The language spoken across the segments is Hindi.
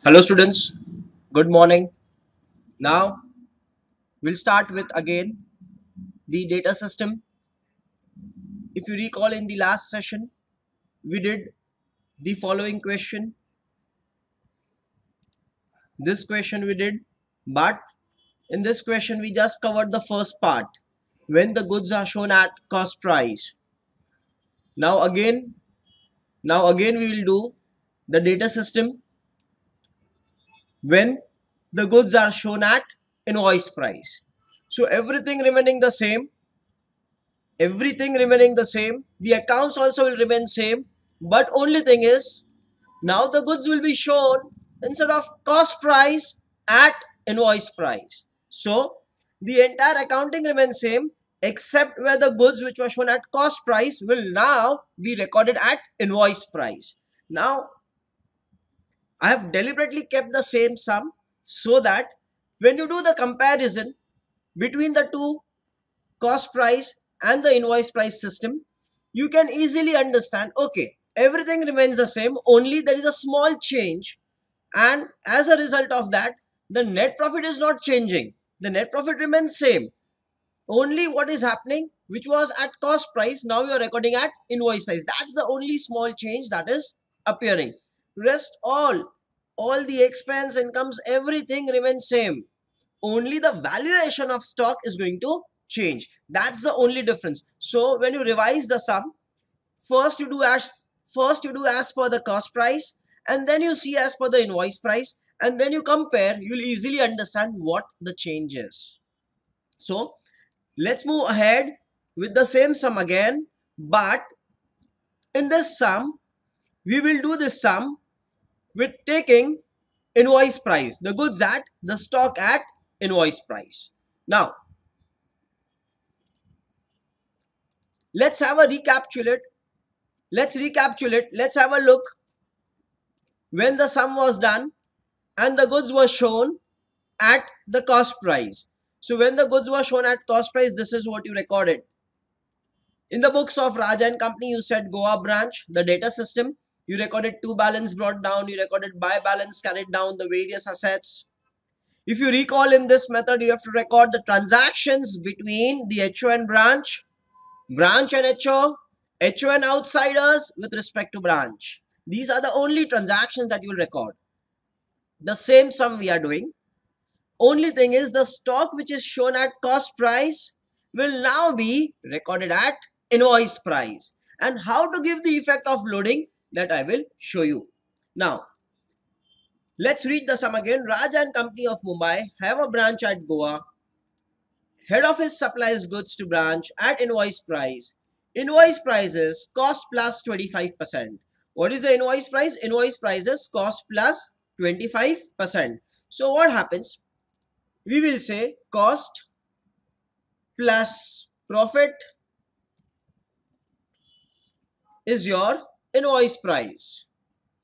Hello students, good morning. Now we'll start with again the data system. If you recall in the last session, we did the following question. This question we did, but in this question we just covered the first part when the goods are shown at cost price. Now again, we will do the data system when the goods are shown at invoice price. So everything remaining the same, the accounts also will remain same, but only thing is now the goods will be shown instead of cost price at invoice price. So the entire accounting remains same except where the goods which were shown at cost price will now be recorded at invoice price. Now I have deliberately kept the same sum so that when you do the comparison between the two cost price and the invoice price system, you can easily understand, okay, everything remains the same, only there is a small change, and as a result of that the net profit is not changing, the net profit remains same. Only what is happening, which was at cost price, now you are recording at invoice price. That's the only small change that is appearing. Rest all the expense, incomes, everything remains same. Only the valuation of stock is going to change. That's the only difference. So when you revise the sum, first you do as per the cost price, and then you see as per the invoice price, and then you compare, you'll easily understand what the change is. So let's move ahead with the same sum again, but in this sum we will do this sum with taking invoice price, the goods at the stock at invoice price. Now let's have a recapitulate. Let's have a look when the sum was done and the goods were shown at the cost price. So when the goods were shown at cost price, this is what you recorded. In the books of Raja and Company, you said Goa branch, the data system. You recorded to balance brought down. You recorded by balance carried down, the various assets. If you recall, in this method, you have to record the transactions between the HO and branch and HO and outsiders with respect to branch. These are the only transactions that you will record. The same sum we are doing. Only thing is the stock which is shown at cost price will now be recorded at invoice price. And how to give the effect of loading, that I will show you. Now, let's read the sum again. Raja and Company of Mumbai have a branch at Goa. Head office supplies goods to branch at invoice price. Invoice price is cost plus 25%. What is the invoice price? Invoice price is cost plus 25%. So what happens? We will say cost plus profit is your invoice price.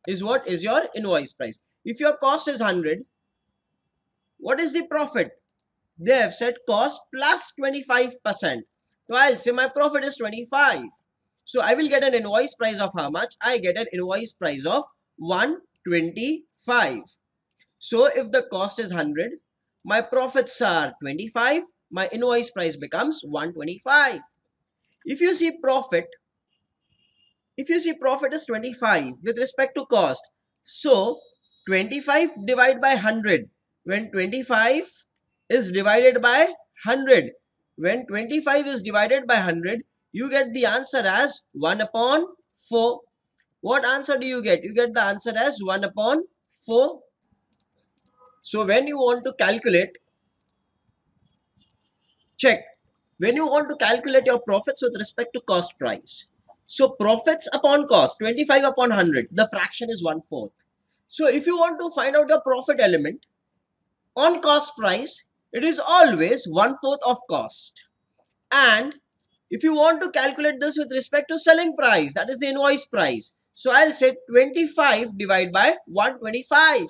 Is what is your invoice price? If your cost is 100, what is the profit? They have said cost plus 25%. So I'll say my profit is 25. So I will get an invoice price of how much? I get an invoice price of 125. So if the cost is 100, my profits are 25, my invoice price becomes 125. If you see profit is 25 with respect to cost, so 25 divided by 100, when 25 is divided by 100, when 25 is divided by 100, you get the answer as 1 upon 4. What answer do you get? You get the answer as 1 upon 4. So when you want to calculate, check, when you want to calculate your profits with respect to cost price, so profits upon cost, 25 upon 100, the fraction is 1/4. So if you want to find out the profit element on cost price, it is always 1/4 of cost. And if you want to calculate this with respect to selling price, that is the invoice price, so I'll say 25 divided by 125.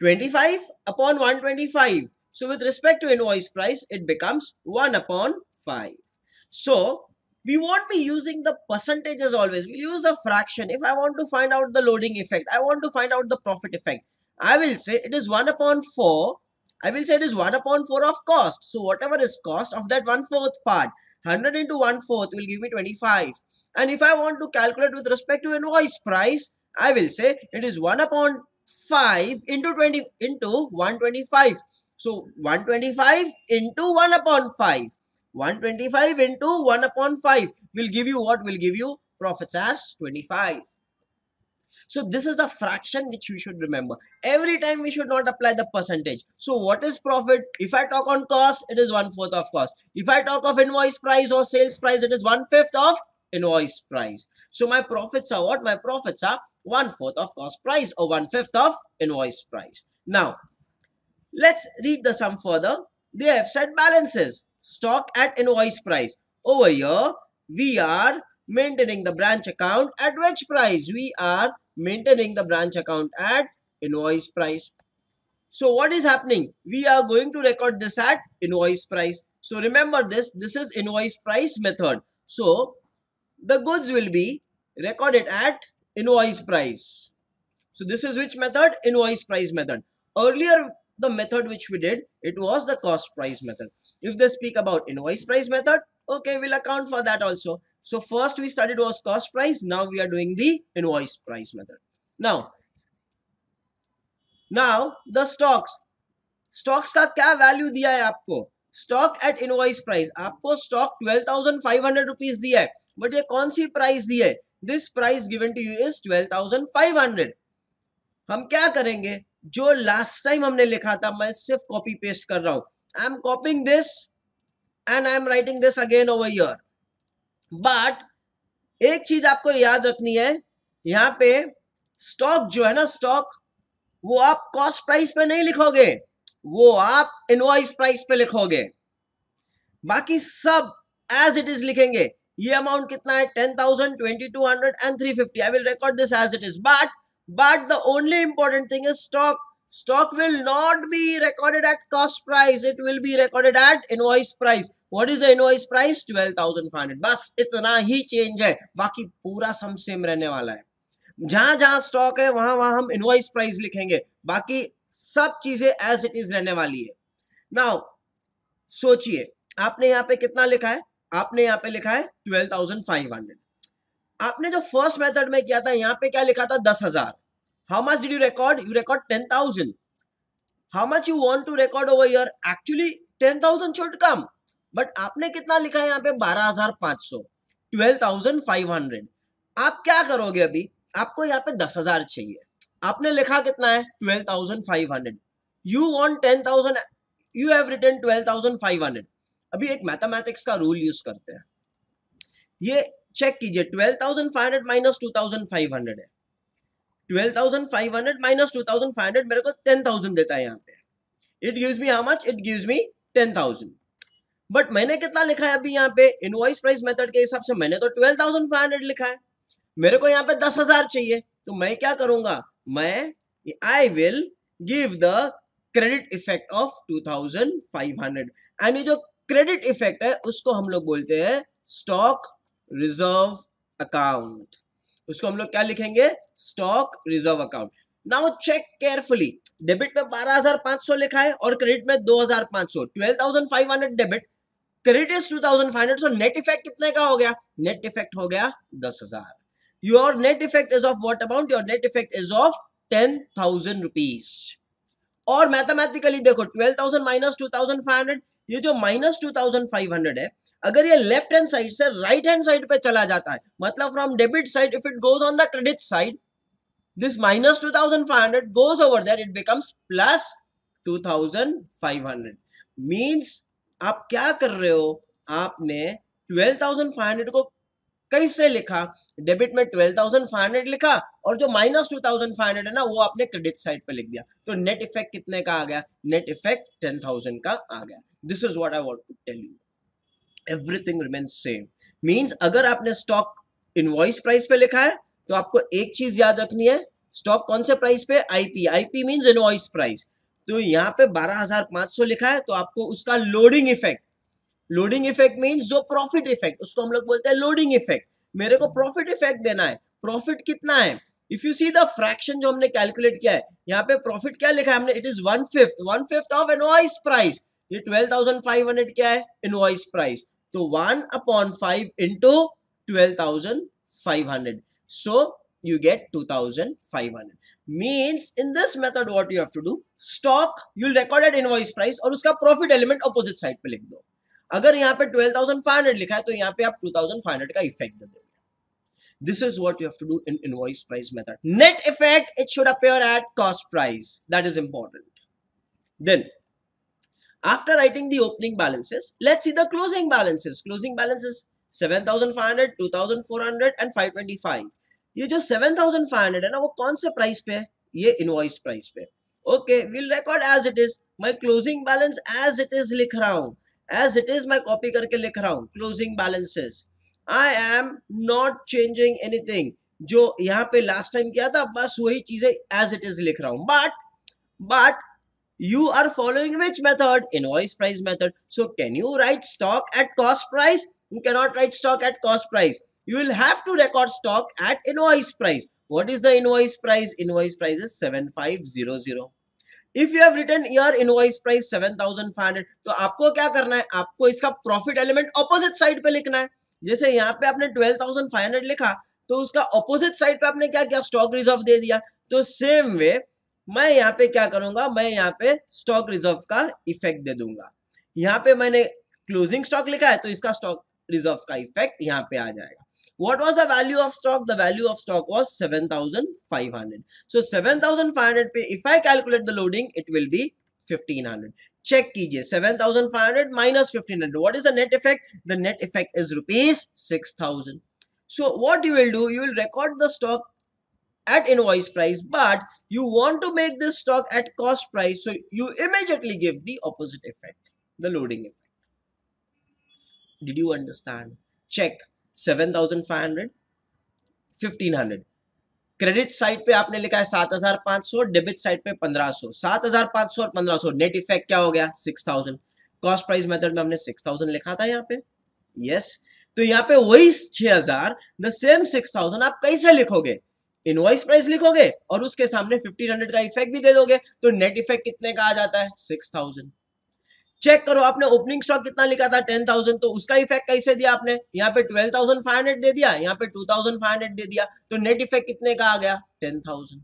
25 upon 125. So with respect to invoice price, it becomes 1 upon 5. So we won't be using the percentages always. We'll use a fraction. If I want to find out the loading effect, I want to find out the profit effect, I will say it is 1 upon 4. I will say it is 1 upon 4 of cost. So whatever is cost of that 1/4 part, 100 into 1/4 will give me 25. And if I want to calculate with respect to invoice price, I will say it is 1 upon 5 into 20 into 125. So 125 into 1 upon 5. 125 into 1 upon 5 will give you what? Will give you profits as 25. So this is the fraction which we should remember. Every time we should not apply the percentage. So what is profit? If I talk on cost, it is 1/4 of cost. If I talk of invoice price or sales price, it is 1/5 of invoice price. So my profits are what? My profits are 1/4 of cost price or 1/5 of invoice price. Now, let's read the sum further. They have set balances. Stock at invoice price. Over here, we are maintaining the branch account at which price? We are maintaining the branch account at invoice price. So what is happening? We are going to record this at invoice price. So remember this is invoice price method. So the goods will be recorded at invoice price. So this is which method? Invoice price method. Earlier, the method which we did, it was the cost price method. If they speak about invoice price method, okay, we'll account for that also. So first we studied was cost price. Now we are doing the invoice price method. Now the stocks का क्या वैल्यू दिया है आपको? स्टॉक एट इनवॉइस प्राइस, आपको स्टॉक 12,500 रुपीज दिया है, बट ये कौन सी प्राइस दी है? This price given to you is 12,500. हम क्या करेंगे? जो लास्ट टाइम हमने लिखा था, मैं सिर्फ कॉपी पेस्ट कर रहा हूं. I am कॉपिंग this and I am writing this again over here. But एक चीज आपको याद रखनी है, यहां पे स्टॉक जो है ना, स्टॉक वो आप कॉस्ट प्राइस पे नहीं लिखोगे, वो आप इनवॉइस प्राइस पे लिखोगे. बाकी सब एज इट इज लिखेंगे. ये अमाउंट कितना है? 10,000, 2,200 and 350. I will record this as it is. But the only important thing is stock. Stock will not be recorded at cost price. It will be recorded at invoice price. What is the invoice price? 12,500. बस इतना ही चेंज है, बाकी पूरा सम सेम रहने वाला है. जहां जहां स्टॉक है वहां वहां हम इनवॉइस प्राइस लिखेंगे, बाकी सब चीजें एज इट इज रहने वाली है. नाउ सोचिए, आपने यहाँ पे कितना लिखा है? आपने यहाँ पे लिखा है 12,500. आपने जो फर्स्ट मेथड में किया था, यहाँ पे क्या लिखा था? 10,000. How much did you record? You record 10,000. How much you want to record over here? Actually 10,000 should come, but आपने कितना लिखा है यहाँ पे? 12,500. 12,500. आप क्या करोगे? अभी आपको यहाँ पे 10,000 चाहिए. आपने लिखा कितना है? 12,500. You want 10,000. You have written 12,500. अभी एक मैथमेटिक्स का रूल यूज करते हैं. ये चेक कीजिए, 12,500 माइनस 2,500 है. 12,500 माइनस 2,500 मेरे को 10,000 देता है यहाँ पे. It gives me how much? It gives me 10,000. But मैंने कितना लिखा है अभी यहाँ पे? इनवॉइस प्राइस मेथड के हिसाब से मैंने तो 12,500 लिखा है. मेरे को यहाँ पे 10,000 चाहिए, तो मैं क्या करूंगा? मैं I will give the credit effect of 2,500. And ये जो क्रेडिट इफेक्ट है उसको हम लोग बोलते हैं स्टॉक रिजर्व अकाउंट. उसको हम लोग क्या लिखेंगे? Stock reserve account. Now check carefully. Debit में 12,500 लिखा है और क्रेडिट में 2,500. 12,500 debit, credit is 2,500. So net effect कितने का हो गया? नेट इफेक्ट हो गया 10,000. Your net effect is of what amount? Your net effect is of 10,000 rupees. और मैथमेटिकली देखो, 12,000 माइनस 2,500, ये जो माइनस 2,500 है, अगर ये लेफ्ट हैंड साइड से राइट हैंड साइड पे चला जाता है, मतलब from debit side, if it goes on the credit side, this minus 2,500 goes over there, it becomes plus 2,500. Means आप क्या कर रहे हो? आपने 12,500 को कैसे लिखा? डेबिट में 12,500 लिखा और जो माइनस 2,500 है ना, वो आपने क्रेडिट साइड पे लिख दिया. तो नेट इफेक्ट कितने का आ गया? नेट इफेक्ट 10,000 का आ गया. This is what I want to tell you. Everything remains same. Means अगर आपने स्टॉक इनवॉइस प्राइस पे लिखा है, तो आपको एक चीज याद रखनी है, स्टॉक कौन से प्राइस पे? IP. IP means invoice price. तो यहाँ पे 12,500 लिखा है, तो आपको उसका loading effect, loading effect means जो प्रॉफिट इफेक्ट, उसको हम लोग बोलते हैं लोडिंग इफेक्ट। मेरे को प्रॉफिट इफेक्ट देना है, प्रॉफिट कितना है। If you see the fraction जो हमने कैलकुलेट किया है, यहाँ पे प्रॉफिट क्या लिखा है हमने, it is 1/5 of invoice price. ये 12,500 क्या है, इनवॉइस प्राइस। तो 1/5 into 12,500, so you get 2,500। means in this method what you have to do, stock you'll record at invoice price और उसका प्रॉफिट एलिमेंट ऑपोजिट साइड पे लिख दो। अगर यहाँ पे 12,500 लिखा है तो यहाँ पे आप 2,500 का इफेक्ट दे दोगे। This is what you have to do in invoice price method. Net effect, it should appear at cost price. That is important. Then after writing the opening balances, let's see the closing balances. Closing balances 7,500, 2,400 and 525। ये जो 7,500 है ना, वो कौन से प्राइस पे है, ये इनवॉइस प्राइस पे। Okay, will record as it is. मैं closing balance as it is लिख रहा हूं, एज इट इज मैं कॉपी करके लिख रहा हूं closing balances. I am not changing anything. जो यहाँ पे लास्ट टाइम किया था बस वही चीजें एज इट इज लिख रहा हूं। but you are following which method, invoice price method। so can you write stock at cost price? You cannot write stock at cost price, you will have to record stock at invoice price। what is the invoice price? Invoice price is 7500। if you have written your invoice price 7,500, तो आपको क्या करना है, आपको इसका प्रॉफिट एलिमेंट ऑपोजिट साइड पे लिखना है। जैसे यहाँ पे आपने 12,500 लिखा, तो उसका ऑपोजिट साइड पे आपने क्या किया, स्टॉक रिजर्व दे दिया। तो सेम वे मैं यहाँ पे क्या करूंगा, मैं यहाँ पे स्टॉक रिजर्व का इफेक्ट दे दूंगा। यहाँ पे मैंने क्लोजिंग स्टॉक लिखा है तो इसका स्टॉक रिजर्व का इफेक्ट यहाँ पे आ जाएगा। What was the value of stock? The value of stock was 7,500। So 7,500 पे if I calculate the loading, it will be 1,500। Check कीजिए 7,500 minus 1,500. What is the net effect? The net effect is rupees 6,000। So what you will do, you will record the stock at invoice price, but you want to make this stock at cost price, so you immediately give the opposite effect, the loading effect। Did you understand? Check 7,500, 1,500। Credit side पे आपने लिखा है 7,500, डेबिट साइड पे 1,500। 7,500 और 1,500, नेट इफेक्ट क्या हो गया, 6,000। कॉस्ट प्राइस मेथड में हमने 6,000 लिखा था यहाँ पे, यस। तो यहाँ पे वही 6,000, द सेम 6,000 आप कैसे लिखोगे, इनवॉइस प्राइस लिखोगे और उसके सामने 1,500 का इफेक्ट भी दे दोगे, तो नेट इफेक्ट कितने का आ जाता है, 6,000। चेक करो, आपने ओपनिंग स्टॉक कितना लिखा था, 10,000, तो उसका इफेक्ट कैसे दिया आपने, यहाँ पे 12,500 दे दिया, यहाँ पे 2,500 दे दिया, तो नेट इफेक्ट कितने का आ गया, 10,000।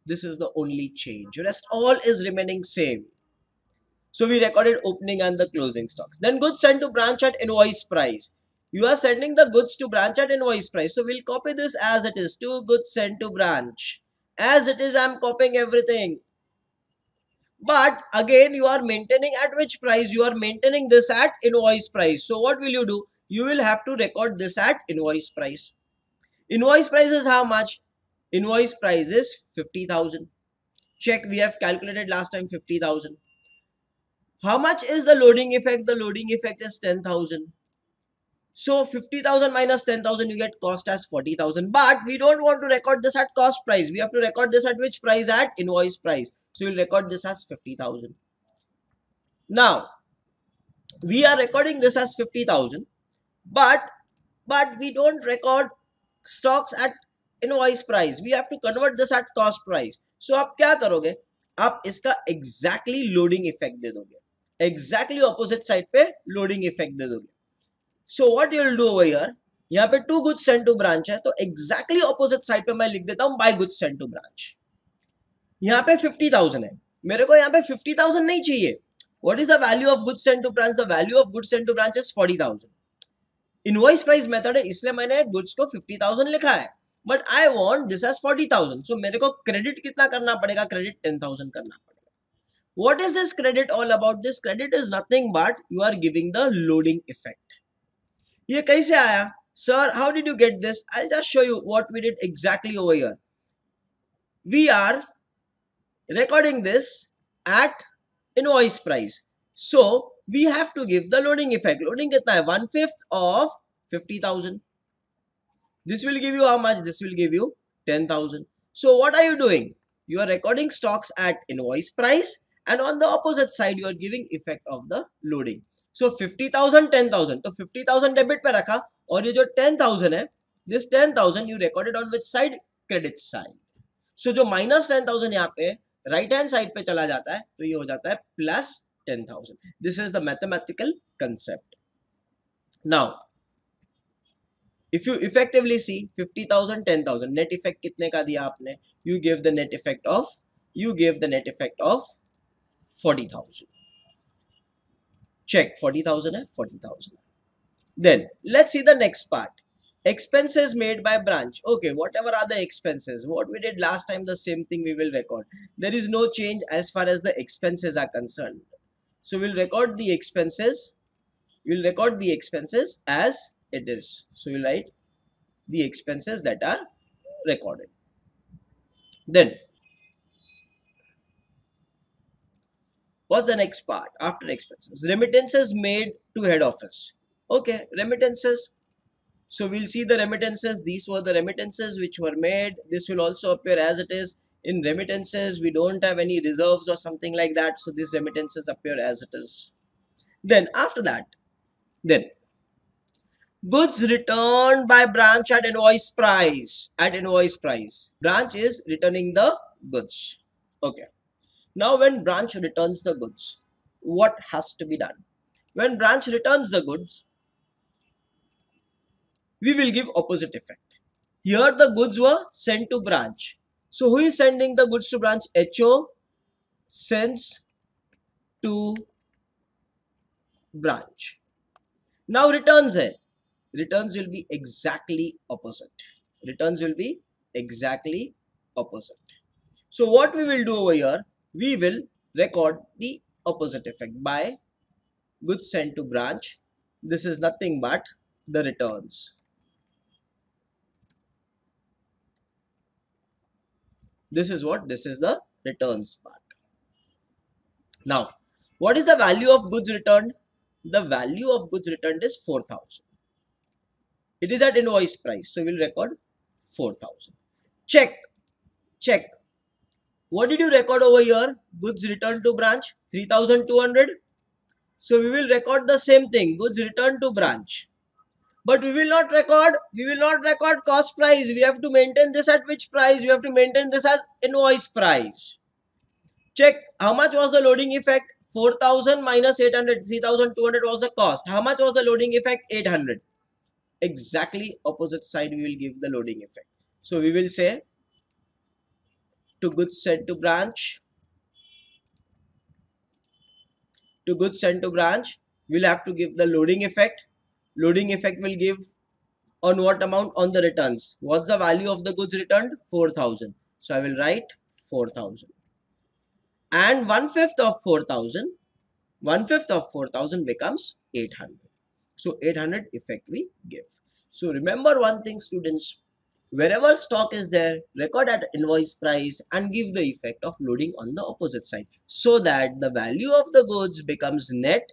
This is the only change, rest all is remaining same. So we recorded opening and the closing stocks. Then goods sent to branch at invoice price. You are sending the goods to branch at invoice price. So we'll copy this as it is. Two goods sent to branch. As it is, I'm copying everything. But again, you are maintaining at which price? You are maintaining this at invoice price. So what will you do? You will have to record this at invoice price. Invoice price is how much? Invoice price is 50,000. Check, we have calculated last time 50,000. How much is the loading effect? The loading effect is 10,000. So 50,000 minus 10,000, you get cost as 40,000. But we don't want to record this at cost price. We have to record this at which price? At invoice price. So you'll record this as 50,000. Now, we are recording this as 50,000. But we don't record stocks at invoice price. We have to convert this at cost price. So आप क्या करोगे? आप इसका exactly loading effect दे दोगे। Exactly opposite side पे loading effect दे दोगे। So what you will do over here, यहाँ पे two goods sent to branch है, तो exactly opposite side पे मैं लिख देता हूँ by goods sent to branch। यहाँ पे 50,000 है, मेरे को यहाँ पे 50,000 नहीं चाहिए। What is the value of goods sent to branch? The value of goods sent to branch is 40,000। Invoice price method है, इसलिए मैंने goods को 50,000 लिखा है, but I want this as 40,000। So मेरे को credit कितना करना पड़ेगा, credit 10,000 करना पड़ेगा। What is this credit all about? This credit is nothing but you are giving the loading effect। ये कैसे आया? Sir, how did you get this? I'll just show you what we did exactly over here. We are recording this at invoice price. So we have to give the loading effect. Loading कितना है? 1/5 of 50,000. This will give you how much? This will give you 10,000. So what are you doing? You are recording stocks at invoice price, and on the opposite side you are giving effect of the loading. So 50,000 10,000, तो 50,000 डेबिट पे रखा और ये जो 10,000 है, this 10,000 you recorded on which side? Credit side. So जो minus 10,000 यहाँ पे राइट हैंड साइड पे चला जाता है तो ये हो जाता है plus 10,000. This is the mathematical concept. Now if you effectively see 50,000 10,000 net effect कितने का दिया आपने? You gave the net effect of 40,000. Check, 40,000 है, 40,000. Then let's see the next part. Expenses made by branch. Okay, whatever are the expenses, what we did last time, the same thing we will record. There is no change as far as the expenses are concerned. So we'll record the expenses. We'll record the expenses as it is. So we'll write the expenses that are recorded. Then what's the next part after expenses? Remittances made to head office. Okay, remittances. So we'll see the remittances. These were the remittances which were made. This will also appear as it is. In remittances, we don't have any reserves or something like that. So these remittances appear as it is. Then after that, then goods returned by branch at invoice price. At invoice price. Branch is returning the goods. Okay. Now when branch returns the goods, what has to be done? When branch returns the goods, we will give opposite effect. Here the goods were sent to branch. So who is sending the goods to branch? HO sends to branch. Now returns hai. Returns will be exactly opposite. Returns will be exactly opposite. So what we will do over here, we will record the opposite effect by goods sent to branch. This is nothing but the returns. This is what? This is the returns part. Now, what is the value of goods returned? The value of goods returned is 4,000. It is at invoice price. So, we will record 4,000. Check. Check. What did you record over here? Goods returned to branch 3,200. So, we will record the same thing. Goods returned to branch. But we will not record cost price. We have to maintain this at which price? We have to maintain this as invoice price. Check how much was the loading effect? 4,000 minus 800, 3,200 was the cost. How much was the loading effect? 800. Exactly opposite side we will give the loading effect. So we will say to goods sent to branch. To goods sent to branch, we'll have to give the loading effect. Loading effect will give on what amount? On the returns. What's the value of the goods returned? 4,000. So I will write 4,000. And 1/5 of 4,000, 1/5 of 4,000 becomes 800. So 800 effect we give. So remember one thing, students. Wherever stock is there, record at invoice price and give the effect of loading on the opposite side so that the value of the goods becomes net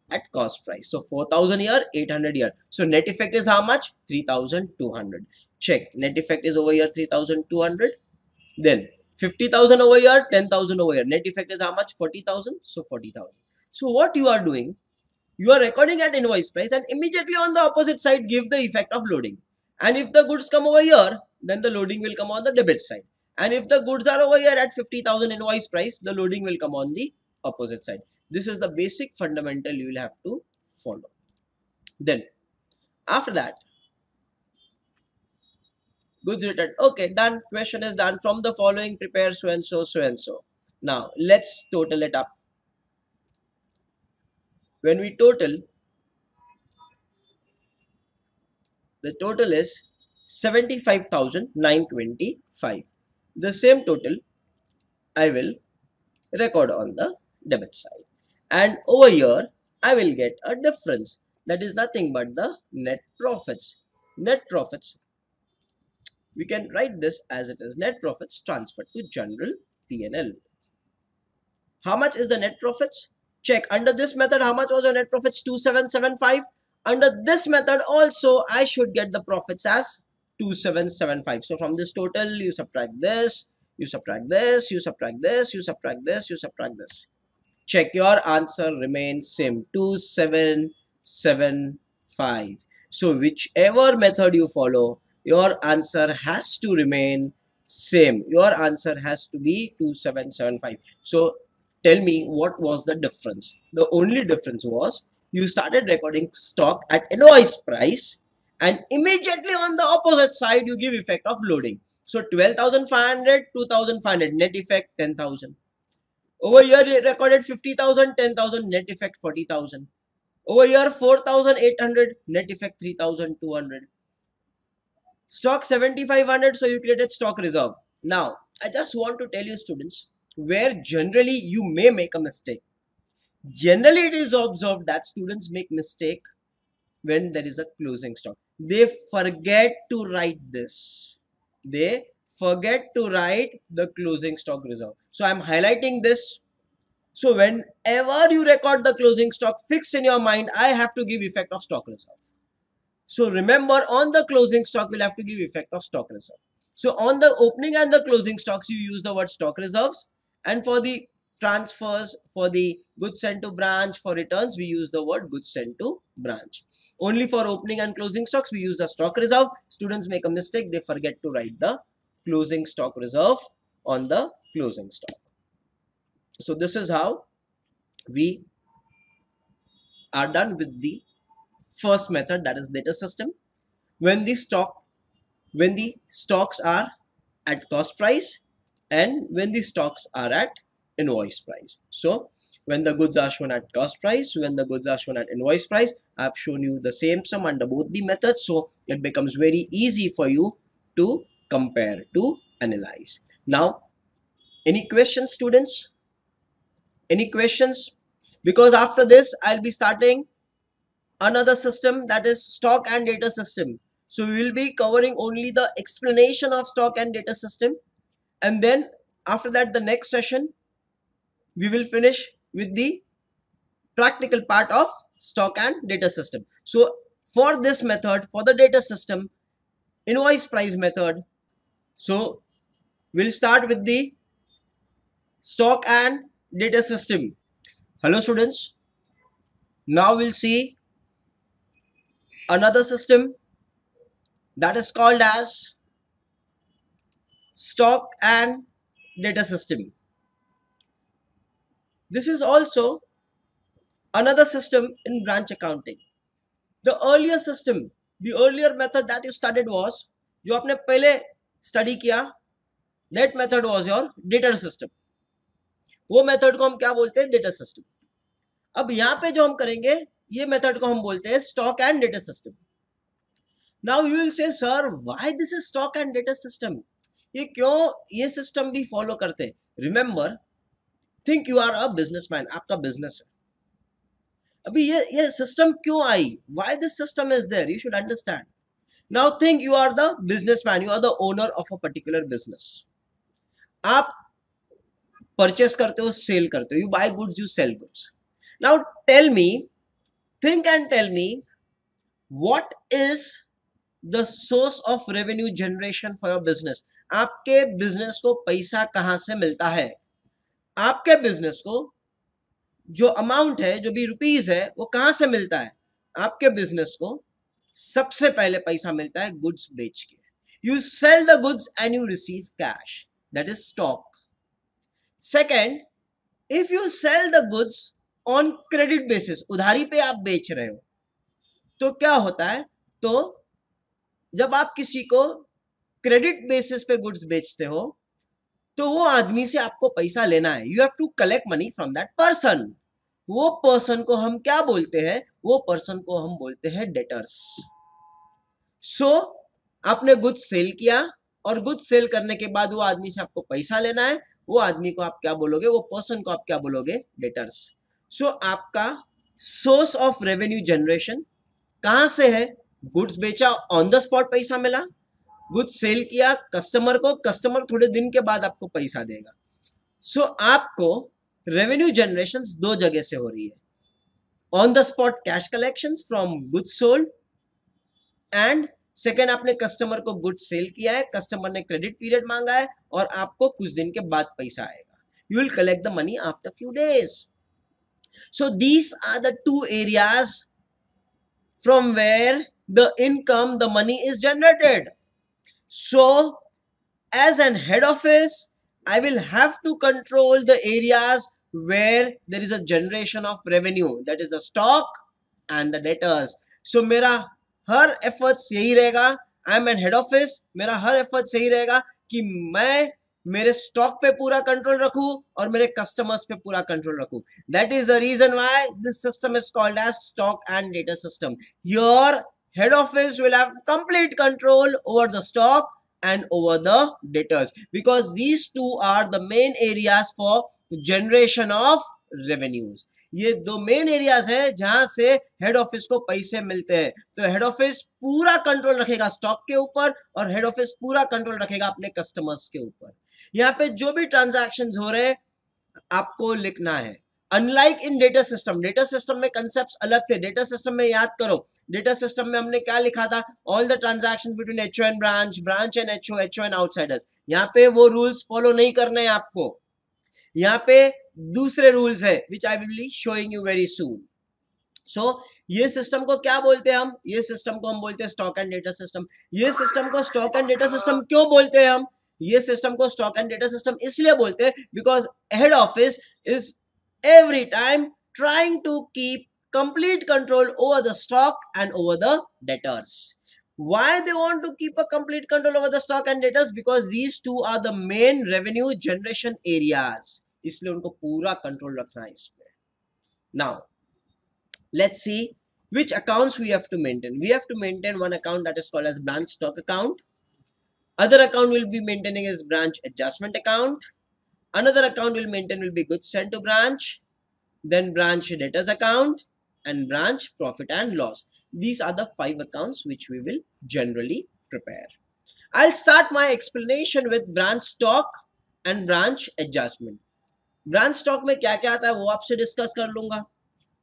at cost price. So 4,000 here, 800 here. So net effect is how much? 3,200. Check. Net effect is over here 3,200. Then 50,000 over here, 10,000 over here. Net effect is how much? 40,000. So 40,000. So what you are doing? You are recording at invoice price and immediately on the opposite side give the effect of loading. And if the goods come over here, then the loading will come on the debit side. And if the goods are over here at 50,000 invoice price, the loading will come on the opposite side. This is the basic fundamental you will have to follow. Then after that, goods returned. Okay, done. Question is done. From the following, prepare so and so, so and so. Now let's total it up. When we total, the total is 75,925. The same total I will record on the debit side. And over here, I will get a difference. That is nothing but the net profits. Net profits, we can write this as it is. Net profits transferred to general P&L. How much is the net profits? Check. Under this method, how much was the net profits? 2775. Under this method also, I should get the profits as 2775. So from this total, you subtract this, you subtract this, you subtract this, you subtract this, you subtract this. check, your answer remains same, 2775. So whichever method you follow, your answer has to remain same. Your answer has to be 2775. So tell me, what was the difference? The only difference was you started recording stock at invoice price, and immediately on the opposite side you give effect of loading. So 12,500, 2,500, net effect 10,000. Over here it recorded 50,000, 10,000, net effect 40,000. Over here 4,800, net effect 3,200. Stock 7,500, so you created stock reserve. Now, I just want to tell you students, where generally you may make a mistake. Generally it is observed that students make mistake when there is a closing stock. They forget to write this. They forget to write the closing stock reserve. So I'm highlighting this. So whenever you record the closing stock, fixed in your mind, I have to give effect of stock reserve. So remember, on the closing stock, we'll have to give effect of stock reserve. So on the opening and the closing stocks, you use the word stock reserves. And for the transfers, for the goods sent to branch, for returns, we use the word goods sent to branch. Only for opening and closing stocks, we use the stock reserve. Students make a mistake. They forget to write the closing stock reserve on the closing stock. So this is how we are done with the first method, that is data system. When the stocks are at cost price and when the stocks are at invoice price. So when the goods are shown at cost price, when the goods are shown at invoice price, I've shown you the same sum under both the methods, so it becomes very easy for you to compare, to analyze. Now, any questions, students? Any questions? Because after this I'll be starting another system, that is stock and data system. So we will be covering only the explanation of stock and data system, and then after that the next session we will finish with the practical part of stock and data system. So for this method, for the data system, invoice price method, so we'll start with the stock and data system. Hello students, now we'll see another system that is called as stock and data system. This is also another system in branch accounting. The earlier system, the earlier method that you studied was, जो आपने पहले study किया, that method was your data system. वो method को हम क्या बोलते हैं? Data system. अब यहाँ पे जो हम करेंगे, ये method को हम बोलते हैं stock and data system. Now you will say, sir, why this is stock and data system? ये क्यों ये system भी follow करते हैं? Remember, think you are a businessman, आपका business है. अभी ये सिस्टम क्यों आई? Why this system is there? You should understand. Now think you are the businessman, you are the owner of a particular business. आप परचेस करते हो, सेल करते हो, you buy goods, you sell goods. Now tell me, think and tell me, what is the source of revenue generation for your business? आपके बिजनेस को पैसा कहां से मिलता है? आपके बिजनेस को जो अमाउंट है, जो भी रुपीस है, वो कहां से मिलता है? आपके बिजनेस को सबसे पहले पैसा मिलता है गुड्स बेच के. You sell the goods and you receive cash, that is stock. Second, if you sell the goods on credit basis, उधारी पे आप बेच रहे हो, तो क्या होता है? तो जब आप किसी को क्रेडिट बेसिस पे गुड्स बेचते हो, तो वो आदमी से आपको पैसा लेना है. You have to collect money from that person. वो पर्सन को हम क्या बोलते हैं? वो पर्सन को हम बोलते हैं डेटर्स. सो आपने गुड्स सेल किया, और गुड्स सेल करने के बाद वो आदमी से आपको पैसा लेना है. वो आदमी को आप क्या बोलोगे? वो पर्सन को आप क्या बोलोगे? डेटर्स. सो आपका सोर्स ऑफ रेवेन्यू जनरेशन कहां से है? गुड्स बेचा, ऑन द स्पॉट पैसा मिला. गुड्स सेल किया कस्टमर को, कस्टमर थोड़े दिन के बाद आपको पैसा देगा. सो आपको रेवेन्यू जनरेशन दो जगह से हो रही है. On the spot cash collections from goods sold, and second, आपने कस्टमर को गुड्स सेल किया है, कस्टमर ने क्रेडिट पीरियड मांगा है, और आपको कुछ दिन के बाद पैसा आएगा. You will collect the money after few days. So these are the two areas from where the income, the money is generated. So as an head office, I will have to control the areas where there is a generation of revenue, that is the stock and the debtors. So मेरा हर efforts यही रहेगा, I am an head office, मेरा हर efforts यही रहेगा कि मैं मेरे स्टॉक पे पूरा कंट्रोल रखूं और मेरे कस्टमर्स पे पूरा कंट्रोल रखूं. That is the reason why this system is called as stock and data system. Your head office will have complete control over the stock and over the debtors, because these two are the main areas for generation of revenues. ये दो मेन एरियाज है जहां से हेड ऑफिस को पैसे मिलते हैं. तो हेड ऑफिस पूरा कंट्रोल रखेगा स्टॉक के ऊपर और हेड ऑफिस पूरा कंट्रोल रखेगा अपने कस्टमर्स के ऊपर. यहाँ पे जो भी ट्रांजैक्शंस हो रहे हैं आपको लिखना है. अनलाइक इन डेटा सिस्टम में कंसेप्ट्स अलग थे. डेटा सिस्टम में याद करो, डेटा सिस्टम में हमने क्या लिखा था, all the transactions between HO and branch, branch and HO and outsiders. यहाँ पे वो रूल्स फॉलो नहीं करने हैं आपको. यहाँ पे दूसरे रूल्स है which I will be showing you very soon. So ये सिस्टम को क्या बोलते हैं हम, ये सिस्टम को हम बोलते हैं स्टॉक एंड डेटा सिस्टम. ये सिस्टम को स्टॉक एंड डेटा सिस्टम क्यों बोलते हैं हम, ये सिस्टम को स्टॉक एंड डेटा सिस्टम इसलिए बोलते हैं because head office is every time trying to keep complete control over the stock and over the debtors. Why they want to keep a complete control over the stock and debtors? Because these two are the main revenue generation areas. इसलिए उनको पूरा कंट्रोल रखना है इस पे. Now let's see which accounts we have to maintain. We have to maintain one account that is called as branch stock account. Other account will be maintaining is branch adjustment account. Another account will maintain will be goods sent to branch, then branch debtors account, and branch profit and loss. These are the 5 accounts which we will generally prepare. I'll start my explanation with branch stock and branch adjustment. Branch stock में क्या क्या आता है वो आपसे डिस्कस कर लूंगा.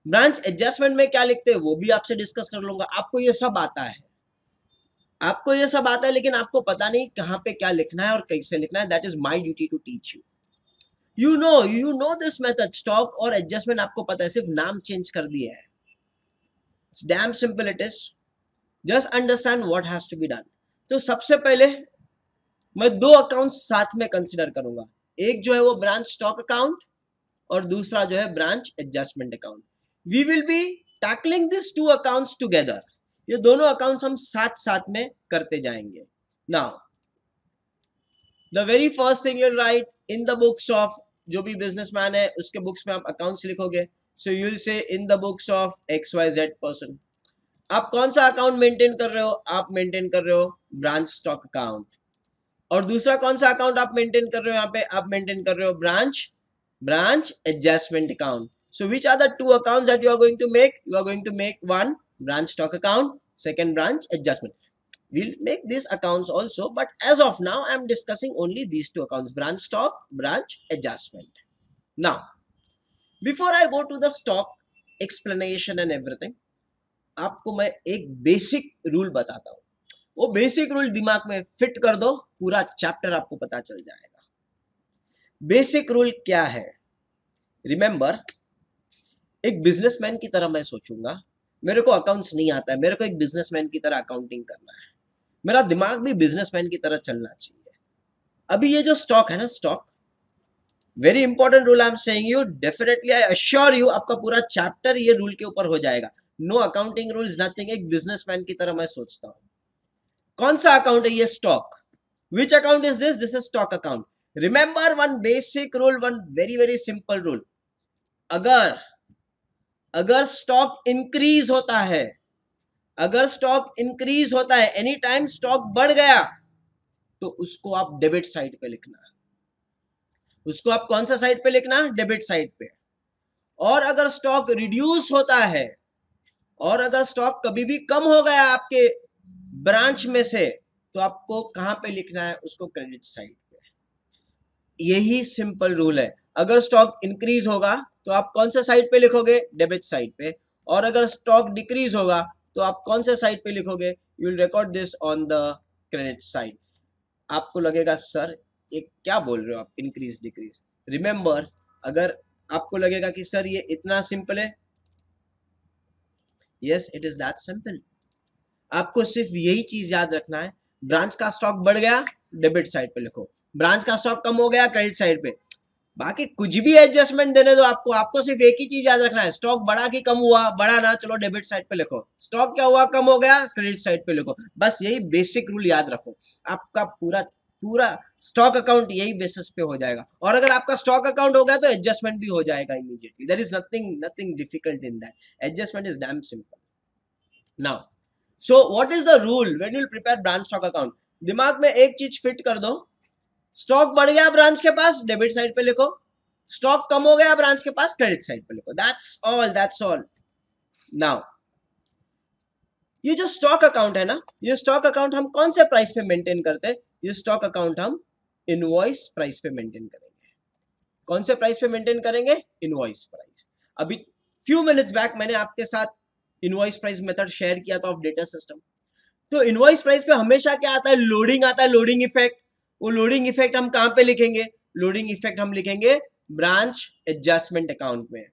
ब्रांच एडजस्टमेंट में क्या लिखते हैं वो भी आपसे डिस्कस कर लूंगा. आपको ये सब आता है, आपको ये सब आता है, लेकिन आपको पता नहीं कहाँ पे क्या लिखना है और कैसे लिखना है. That is my duty to teach you. You know this method. Stock और एडजस्टमेंट आपको पता है, सिर्फ नाम चेंज कर दिया है. It's damn simple it is. Just understand what has to be done. तो सबसे पहले मैं 2 अकाउंट्स साथ में कंसिडर करूंगा. एक जो है वो ब्रांच स्टॉक अकाउंट और दूसरा जो है branch adjustment account. We will be tackling this 2 accounts together. ये दोनों अकाउंट्स हम साथ साथ में करते जाएंगे. Now the very first thing you write in the books of, जो भी बिजनेसमैन है उसके बुक्स में आप अकाउंट्स लिखोगे. So you will say in the books of XYZ person. आप कौन सा अकाउंट मेंटेन कर रहे हो, आप मेंटेन कर रहे हो ब्रांच स्टॉक अकाउंट. और दूसरा कौन सा अकाउंट आप मेंटेन कर रहे हो, यहाँ पे आप मेंटेन कर रहे हो branch adjustment account. So which are the 2 accounts that you are going to make. You are going to make one branch stock account, second branch adjustment. We'll make these accounts also, but as of now I am discussing only these 2 accounts, branch stock, branch adjustment. Now before I go to the stock explanation and everything, आपको मैं एक बेसिक रूल बताता हूँ. वो बेसिक रूल दिमाग में फिट कर दो, पूरा चैप्टर आपको पता चल जाएगा. बेसिक रूल क्या है? रिमेंबर, एक बिजनेसमैन की तरह मैं सोचूंगा. मेरे को अकाउंट्स नहीं आता है, मेरे को एक बिजनेसमैन की तरह अकाउंटिंग करना है. मेरा दिमाग भी बिजनेसमैन की तरह चलना चाहिए. अभी ये जो स्टॉक है ना, stock very important rule I am saying you. Definitely I assure you आपका पूरा चैप्टर ये रूल के ऊपर हो जाएगा. No accounting rules nothing. एक बिजनेसमैन की तरह मैं सोचता हूँ. कौन सा अकाउंट है ये? Stock. Which account is this? This is stock account. Remember one basic rule, one very very simple rule. अगर स्टॉक इंक्रीज होता है, अगर स्टॉक इंक्रीज होता है, एनी टाइम स्टॉक बढ़ गया, तो उसको आप डेबिट साइड पे लिखना. उसको आप कौन सा साइड पे लिखना? डेबिट साइड पे. और अगर स्टॉक रिड्यूस होता है, और अगर स्टॉक कभी भी कम हो गया आपके ब्रांच में से, तो आपको कहां पे लिखना है? उसको क्रेडिट साइड पे. यही सिंपल रूल है. अगर स्टॉक इंक्रीज होगा तो आप कौन सा साइड पे लिखोगे? डेबिट साइड पे. और अगर स्टॉक डिक्रीज होगा तो आप कौन से साइड पे लिखोगे? You will record this on the credit side. आपको लगेगा सर ये क्या बोल रहे हो आप, इंक्रीज डिक्रीज. रिमेंबर, अगर आपको लगेगा कि सर ये इतना सिंपल है, yes it is that simple. आपको सिर्फ यही चीज याद रखना है, ब्रांच का स्टॉक बढ़ गया डेबिट साइड पे लिखो, ब्रांच का स्टॉक कम हो गया क्रेडिट साइड पे, बाकी कुछ भी एडजस्टमेंट देने दो आपको, आपको सिर्फ एक ही चीज याद रखना है, स्टॉक बढ़ा कि कम हुआ, बढ़ा ना, चलो डेबिट साइड पे लिखो, स्टॉक क्या हुआ, कम हो गया, क्रेडिट साइड पे लिखो, बस यही बेसिक रूल याद रखो, आपका पूरा पूरा स्टॉक अकाउंट यही बेसिस पे हो जाएगा। और अगर आपका स्टॉक अकाउंट हो गया तो एडजस्टमेंट भी हो जाएगा immediately, there is nothing difficult in that, adjustment is damn simple. Now so what is the rule when you prepare branch stock account? दिमाग में एक चीज फिट कर दो, स्टॉक बढ़ गया ब्रांच के पास डेबिट साइड पे लिखो, स्टॉक कम हो गया ब्रांच के पास क्रेडिट साइड पे लिखो, दैट्स ऑल। नाउ ये जो स्टॉक अकाउंट है ना, ये स्टॉक अकाउंट हम कौन से प्राइस पे मेंटेन करते हैं? ये स्टॉक अकाउंट हम इनवॉइस प्राइस पे मेंटेन करेंगे। कौन से प्राइस पे मेंटेन करेंगे? Invoice price. अभी फ्यू मिनट्स बैक मैंने आपके साथ इनवॉइस प्राइस मेथड शेयर किया था ऑफ डेटा सिस्टम। तो इनवॉइस प्राइस पे हमेशा क्या आता है? लोडिंग आता है, लोडिंग इफेक्ट। वो लोडिंग इफेक्ट हम कहां पे लिखेंगे? लोडिंग इफेक्ट हम लिखेंगे ब्रांच एडजस्टमेंट अकाउंट में।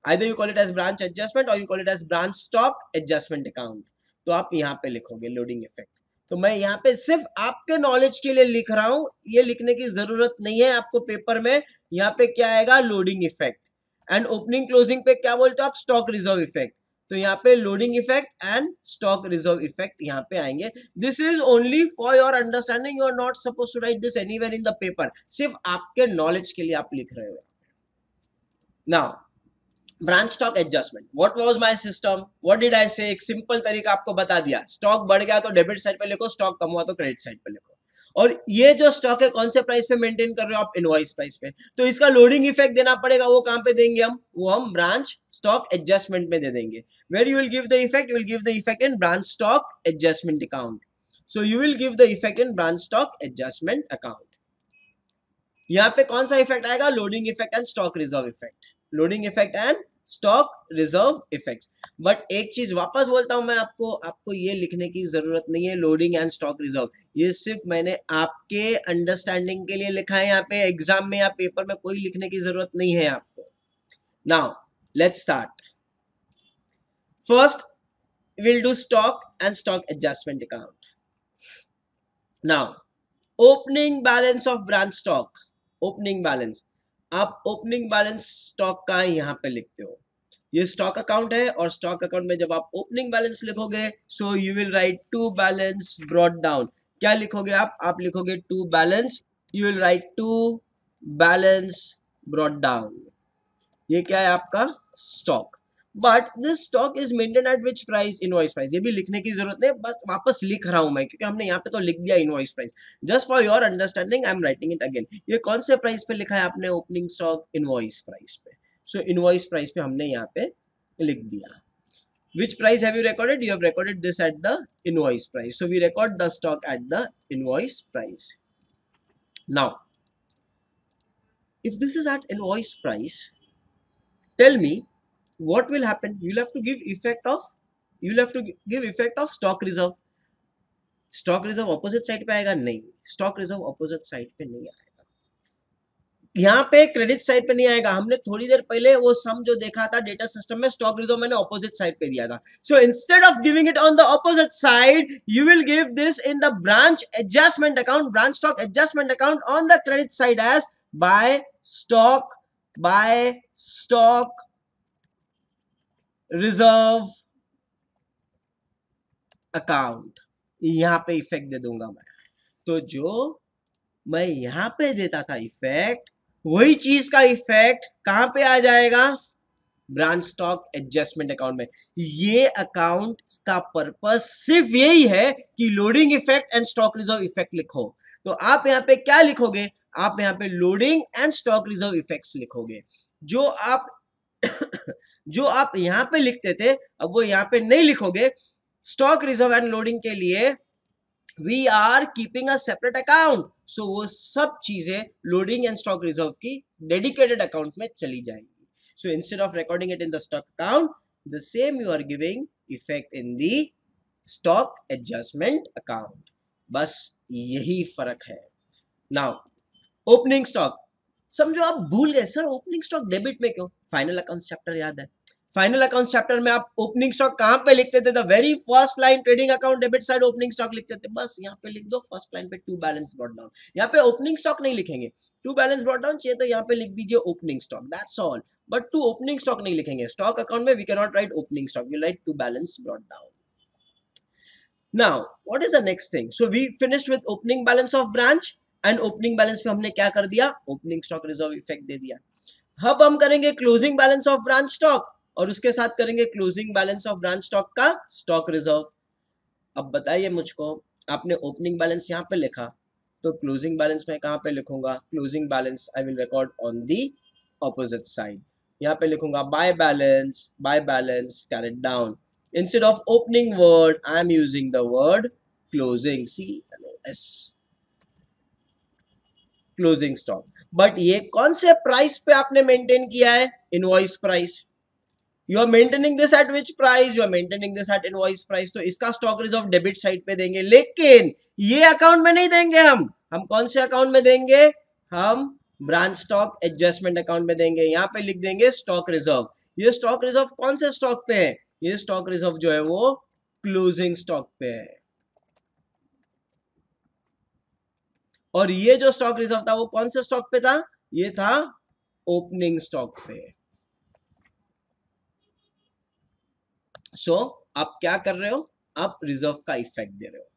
Either you call it as branch adjustment or you call it as branch stock adjustment account. तो आप यहाँ पे लिखोगे लोडिंग इफेक्ट। तो मैं यहाँ पे सिर्फ आपके नॉलेज के लिए लिख रहा हूँ, ये लिखने की जरूरत नहीं है आपको पेपर में। यहाँ पे क्या आएगा? Loading effect. And opening closing पे क्या बोलते हो आप? Stock reserve effect. तो यहाँ पे loading effect and stock reserve effect यहाँ पे आएंगे। This is only for your understanding, you are not suppose to write this anywhere in the paper, सिर्फ आपके नॉलेज के लिए आप लिख रहे हो। Now branch stock adjustment, what was my system, what did I say? एक सिंपल तरीका आपको बता दिया, स्टॉक बढ़ गया तो डेबिट साइड पे लिखो, स्टॉक कम हुआ तो क्रेडिट साइड पे लिखो। और ये जो स्टॉक है कौन से प्राइस पे मेंटेन कर रहे हो आप? इनवॉइस प्राइस पे। तो इसका लोडिंग इफेक्ट देना पड़ेगा, वो कहां पे देंगे हम? वो हम ब्रांच स्टॉक एडजस्टमेंट में दे देंगे। Where you will give the effect? You will give the effect in branch stock adjustment account. So you will give the effect in branch stock adjustment account. यहाँ पे कौन सा इफेक्ट आएगा? Loading effect and stock reserve effect. Loading effect and stock reserve effects. But एक चीज वापस बोलता हूं मैं आपको ये लिखने की जरूरत नहीं है लोडिंग एंड स्टॉक रिजर्व, ये सिर्फ मैंने आपके अंडरस्टैंडिंग के लिए लिखा है। यहाँ पे एग्जाम में या पेपर में कोई लिखने की जरूरत नहीं है आपको। Now let's start. First we'll do stock and stock adjustment account. Now opening balance of branch stock, opening balance, आप ओपनिंग बैलेंस स्टॉक का यहाँ पे लिखते हो। ये स्टॉक अकाउंट है और स्टॉक अकाउंट में जब आप ओपनिंग बैलेंस लिखोगे so you will write to balance brought down. क्या लिखोगे आप लिखोगे to balance, you will write to balance brought down. ये क्या है? आपका stock. But this stock is maintain at which price? Invoice price. ये भी लिखने की जरूरत नहीं, बस वापस लिख रहा हूं मैं क्योंकि हमने यहाँ पे तो लिख दिया invoice price. Just for your understanding I am writing it again. ये कौन से प्राइस पे लिखा है आपने? ओपनिंग स्टॉक इनवॉइस प्राइस पे। सो इनवॉइस प्राइस पे हमने यहाँ पे लिख दिया। Which price have you recorded? You have recorded this at the invoice price. So we record the stock at the invoice price. Now, if this is at invoice price, tell me what will happen? You'll have to give effect of stock reserve. Stock reserve opposite side पे आएगा? नहीं, स्टॉक रिजर्व ऑपोजिट साइड पे नहीं आएगा। यहाँ पे क्रेडिट साइड पे नहीं आएगा। हमने थोड़ी देर पहले वो सम जो देखा था डेटा सिस्टम में, स्टॉक रिजर्व मैंने ऑपोजिट साइड पे दिया था। So instead of giving it on the opposite side you will give this in the branch adjustment account, branch stock adjustment account on the credit side as by stock reserve account. यहां पे इफेक्ट दे दूंगा मैं। तो जो मैं यहां पे देता था इफेक्ट, वही चीज का इफेक्ट कहां पे आ जाएगा? ब्रांच स्टॉक एडजस्टमेंट अकाउंट में। ये अकाउंट का पर्पस सिर्फ यही है कि loading effect and stock reserve effect लिखो। तो आप यहां पे क्या लिखोगे? आप यहां पे loading and stock reserve effects लिखोगे। जो आप जो आप यहां पे लिखते थे अब वो यहां पे नहीं लिखोगे। स्टॉक रिजर्व एंड लोडिंग के लिए we are keeping a separate account. So वो सब चीजें लोडिंग एंड स्टॉक रिजर्व की डेडिकेटेड अकाउंट में चली जाएंगी। So instead of recording it in the stock account, the same you are giving effect in the stock adjustment account. बस यही फर्क है। नाउ ओपनिंग स्टॉक, समझो आप भूल गए सर ओपनिंग स्टॉक डेबिट में क्यों, फाइनल अकाउंट्स चैप्टर याद है, फाइनल अकाउंट्स चैप्टर में आप ओपनिंग स्टॉक कहां पे लिखते थे, the very first line trading account debit side opening stock लिखते थे, बस यहाँ पे लिख दो फर्स्ट लाइन पे टू बैलेंस ब्रॉट डाउन, यहाँ पे ओपनिंग स्टॉक नहीं लिखेंगे, टू बैलेंस ब्रॉट डाउन चाहिए तो यहाँ पे लिख दीजिए opening stock, that's all, but to opening stock नहीं लिखेंगे, स्टॉक अकाउंट में we can not write opening stock, we write to balance brought down. Now, what is the next thing? So we finished with opening balance of branch and opening balance पे हमने क्या कर दिया, opening stock reserve effect दे दिया. अब हम करेंगे closing balance of branch stock और उसके साथ करेंगे closing balance of branch stock का स्टॉक रिजर्व. अब बताइए मुझको, आपने ओपनिंग बैलेंस यहाँ पे लिखा तो क्लोजिंग बैलेंस में कहाँ पे लिखूंगा, closing balance I will record on the opposite side, यहाँ पे लिखूंगा by balance carried down, instead of opening word I am using the word closing, CLOS, closing stock. But ये कौन से प्राइस पे आपने मेंटेन किया है, invoice price, you are maintaining this at which price, you are maintaining this at invoice price, तो इसका स्टॉक रिजर्व डेबिट साइड पे देंगे, लेकिन ये अकाउंट में नहीं देंगे, हम कौन से अकाउंट में देंगे, हम ब्रांच स्टॉक एडजस्टमेंट अकाउंट में देंगे, यहाँ पे लिख देंगे स्टॉक रिजर्व. ये स्टॉक रिजर्व कौन से स्टॉक पे है, ये स्टॉक रिजर्व जो है वो क्लोजिंग स्टॉक पे है, और ये जो स्टॉक रिजर्व था वो कौन से स्टॉक पे था, ये था ओपनिंग स्टॉक पे. सो आप क्या कर रहे हो, आप रिजर्व का इफेक्ट दे रहे हो,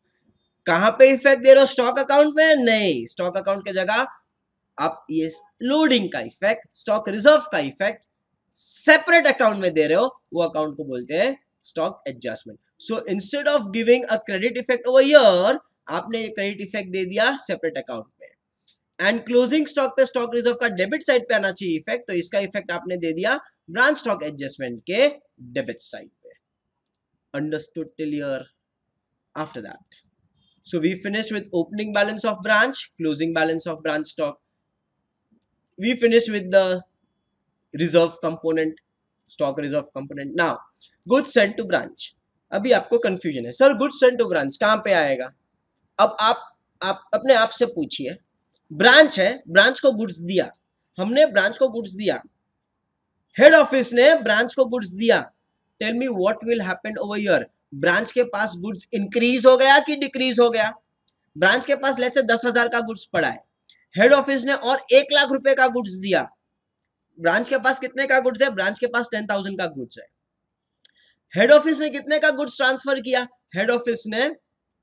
कहां पे इफेक्ट दे रहे हो, स्टॉक अकाउंट में नहीं, स्टॉक अकाउंट के जगह आप ये लोडिंग का इफेक्ट, स्टॉक रिजर्व का इफेक्ट सेपरेट अकाउंट में दे रहे हो, वो अकाउंट को बोलते हैं stock adjustment. So instead of giving a credit effect over here, आपने ये क्रेडिट इफेक्ट दे दिया सेपरेट अकाउंट में, एंड क्लोजिंग स्टॉक पे स्टॉक रिजर्व का डेबिट साइड पे आना चाहिए इफेक्ट, तो इसका इफेक्ट आपने दे दिया ब्रांच स्टॉक एडजस्टमेंट के डेबिट साइड पे. Understood till here? After that, so we finished with opening balance of branch, closing balance of branch stock, we finished with the reserve component, stock reserve component. Now goods sent to branch. अभी आपको कंफ्यूजन है, sir goods sent to branch कहां पे आएगा. अब आप अपने आप से पूछिए, ब्रांच है, ब्रांच को गुड्स दिया, हमने ब्रांच को गुड्स दिया, हेड ऑफिस ने ब्रांच को गुड्स दिया, tell me what will happen over here, branch के पास गुड्स इंक्रीज हो गया कि डिक्रीज हो गया, ब्रांच के पास लेट्स से 10,000 का गुड्स पड़ा है, हेड ऑफिस ने और 1,00,000 रुपए का गुड्स दिया, ब्रांच के पास कितने का गुड्स है, ब्रांच के पास 10,000 का गुड्स है, हेड ऑफिस ने कितने का गुड्स ट्रांसफर किया, हेड ऑफिस ने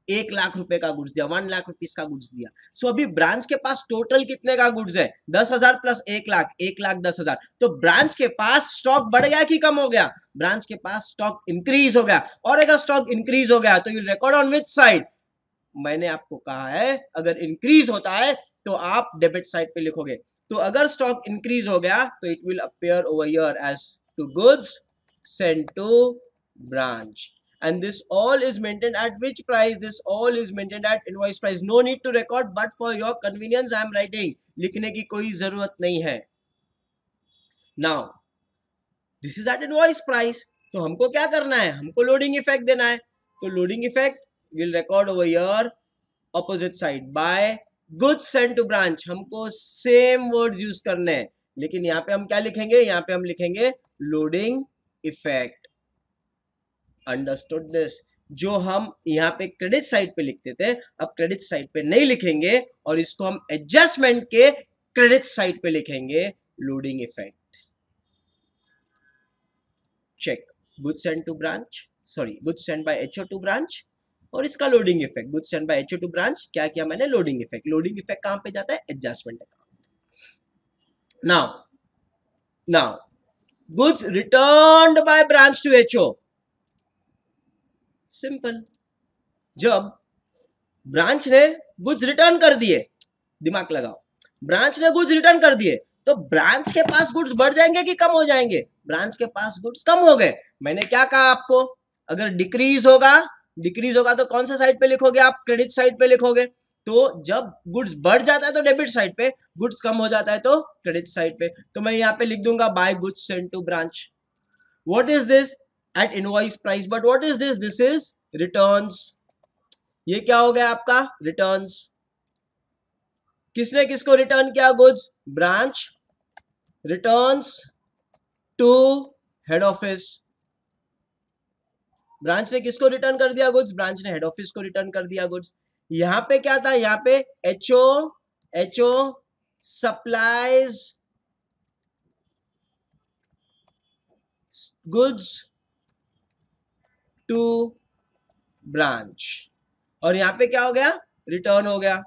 1,00,000 रुपए का गुड्स दिया, 1,00,000 रुपीज का गुड्स दिया. सो अभी ब्रांच के पास टोटल कितने का गुड्स है, 10,000 प्लस 1,00,000, 1,10,000, तो ब्रांच के पास स्टॉक बढ़ गया कि कम हो गया, ब्रांच के पास स्टॉक इंक्रीज हो गया, और अगर स्टॉक इंक्रीज हो गया तो you record on which side, मैंने आपको कहा है अगर इंक्रीज होता है तो आप डेबिट साइड पे लिखोगे, तो अगर स्टॉक इंक्रीज हो गया तो it will appear over here as to goods sent to branch, and this all is maintained at which price, this all is maintained at invoice price, no need to record, but for your convenience I am writing, लिखने की कोई जरूरत नहीं है. now this is at invoice price, तो हमको क्या करना है, हमको लोडिंग इफेक्ट देना है, तो loading effect will record over here opposite side by goods sent to branch, हमको सेम वर्ड्स यूज करने हैं, लेकिन यहाँ पे हम क्या लिखेंगे, यहाँ पे हम लिखेंगे लोडिंग इफेक्ट. Understood this? जो हम यहाँ पे क्रेडिट साइड पे लिखते थे अब क्रेडिट साइड पे नहीं लिखेंगे और इसको हम एडजस्टमेंट के क्रेडिट साइड पे लिखेंगे loading effect. Check, goods sent to branch, sorry goods sent by HO to branch, और इसका loading effect goods sent by HO to branch, क्या किया मैंने, लोडिंग इफेक्ट. लोडिंग इफेक्ट कहां पे जाता है, adjustment account. Now goods returned by branch to HO, simple, जब ब्रांच ने गुड्स रिटर्न कर दिए, दिमाग लगाओ, ब्रांच ने गुड्स रिटर्न कर दिए तो ब्रांच के पास गुड्स बढ़ जाएंगे कि कम हो जाएंगे, ब्रांच के पास गुड्स कम हो गए. मैंने क्या कहा आपको, अगर डिक्रीज होगा तो कौन सा साइड पे लिखोगे आप, क्रेडिट साइड पे लिखोगे. तो जब गुड्स बढ़ जाता है तो डेबिट साइड पे, गुड्स कम हो जाता है तो क्रेडिट साइड पे. तो मैं यहाँ पे लिख दूंगा by goods sent to branch. What is this, at invoice price, but what is this, this is returns. ये क्या हो गया आपका, रिटर्न्स. किसने किसको रिटर्न किया goods? Branch returns to head office. Branch ने किसको रिटर्न कर दिया गुड्स? ब्रांच ने हेड ऑफिस को रिटर्न कर दिया गुड्स। यहां पे क्या था? यहां पे HO supplies goods to branch, और यहां पे क्या हो गया? रिटर्न हो गया।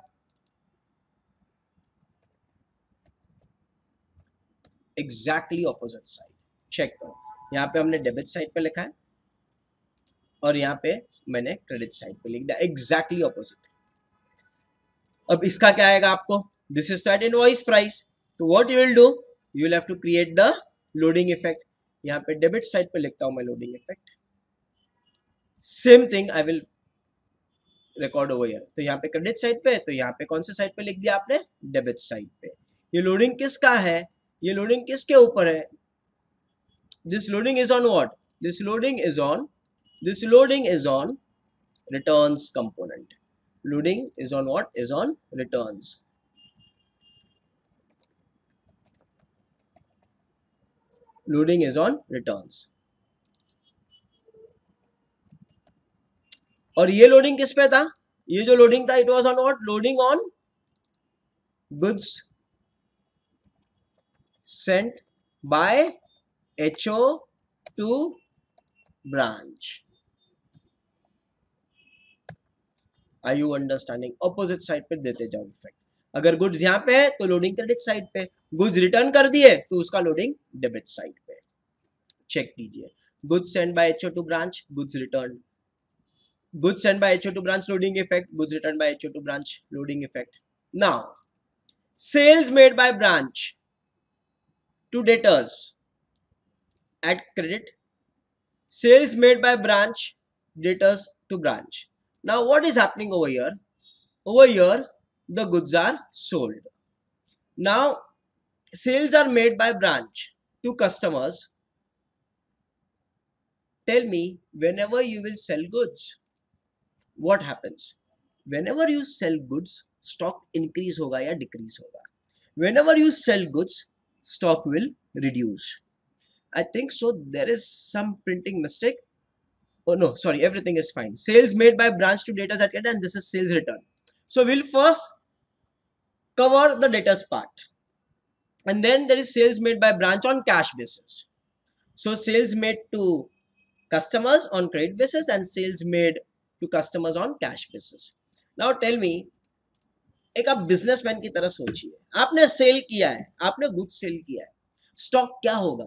Exactly opposite side. चेक करो, यहां पे हमने डेबिट साइड पे लिखा है और यहां पे मैंने क्रेडिट साइड पे लिख दिया, एग्जैक्टली ऑपोजिट। अब इसका क्या आएगा आपको? This is that invoice price. तो what you will do, you will have to create the loading effect. यहां पे डेबिट साइड पे लिखता हूं मैं loading effect. Same thing I will record over here. तो यहाँ पे क्रेडिट साइड पे, तो यहाँ पे कौन से साइड पे लिख दिया आपने? डेबिट साइड पे। ये लोडिंग किसका है? ये लोडिंग किसके ऊपर है? This loading is on what? This loading is on returns component. Loading is on what? Is on returns. Loading is on returns. और ये लोडिंग किस पे था? ये जो लोडिंग था, it was on what? Loading on goods sent by HO to branch. Are you understanding? Opposite side पे देते जाओ इफेक्ट। अगर गुड्स यहाँ पे है तो लोडिंग क्रेडिट साइड पे, गुड्स रिटर्न कर दिए तो उसका लोडिंग डेबिट साइड पे। चेक कीजिए, goods send by HO to branch, goods return, goods send by HO to branch loading effect, goods return by HO to branch loading effect. Now sales made by branch to debtors at credit, sales made by branch debtors to branch. Now what is happening over here? Over here the goods are sold. Now sales are made by branch to customers. Tell me, whenever you will sell goods, what happens? Whenever you sell goods, stock increase होगा या decrease होगा? Whenever you sell goods, stock will reduce. I think so. There is some printing mistake. Oh no, sorry, everything is fine. Sales made by branch to debtors at credit, and this is sales return. So we'll first cover the debtors part, and then there is sales made by branch on cash basis. So sales made to customers on credit basis and sales made to customers on cash basis. Now tell me, एक आप बिजनेसमैन की तरह सोचिए, आपने सेल किया है, आपने गुड्स सेल किया है, स्टॉक क्या होगा?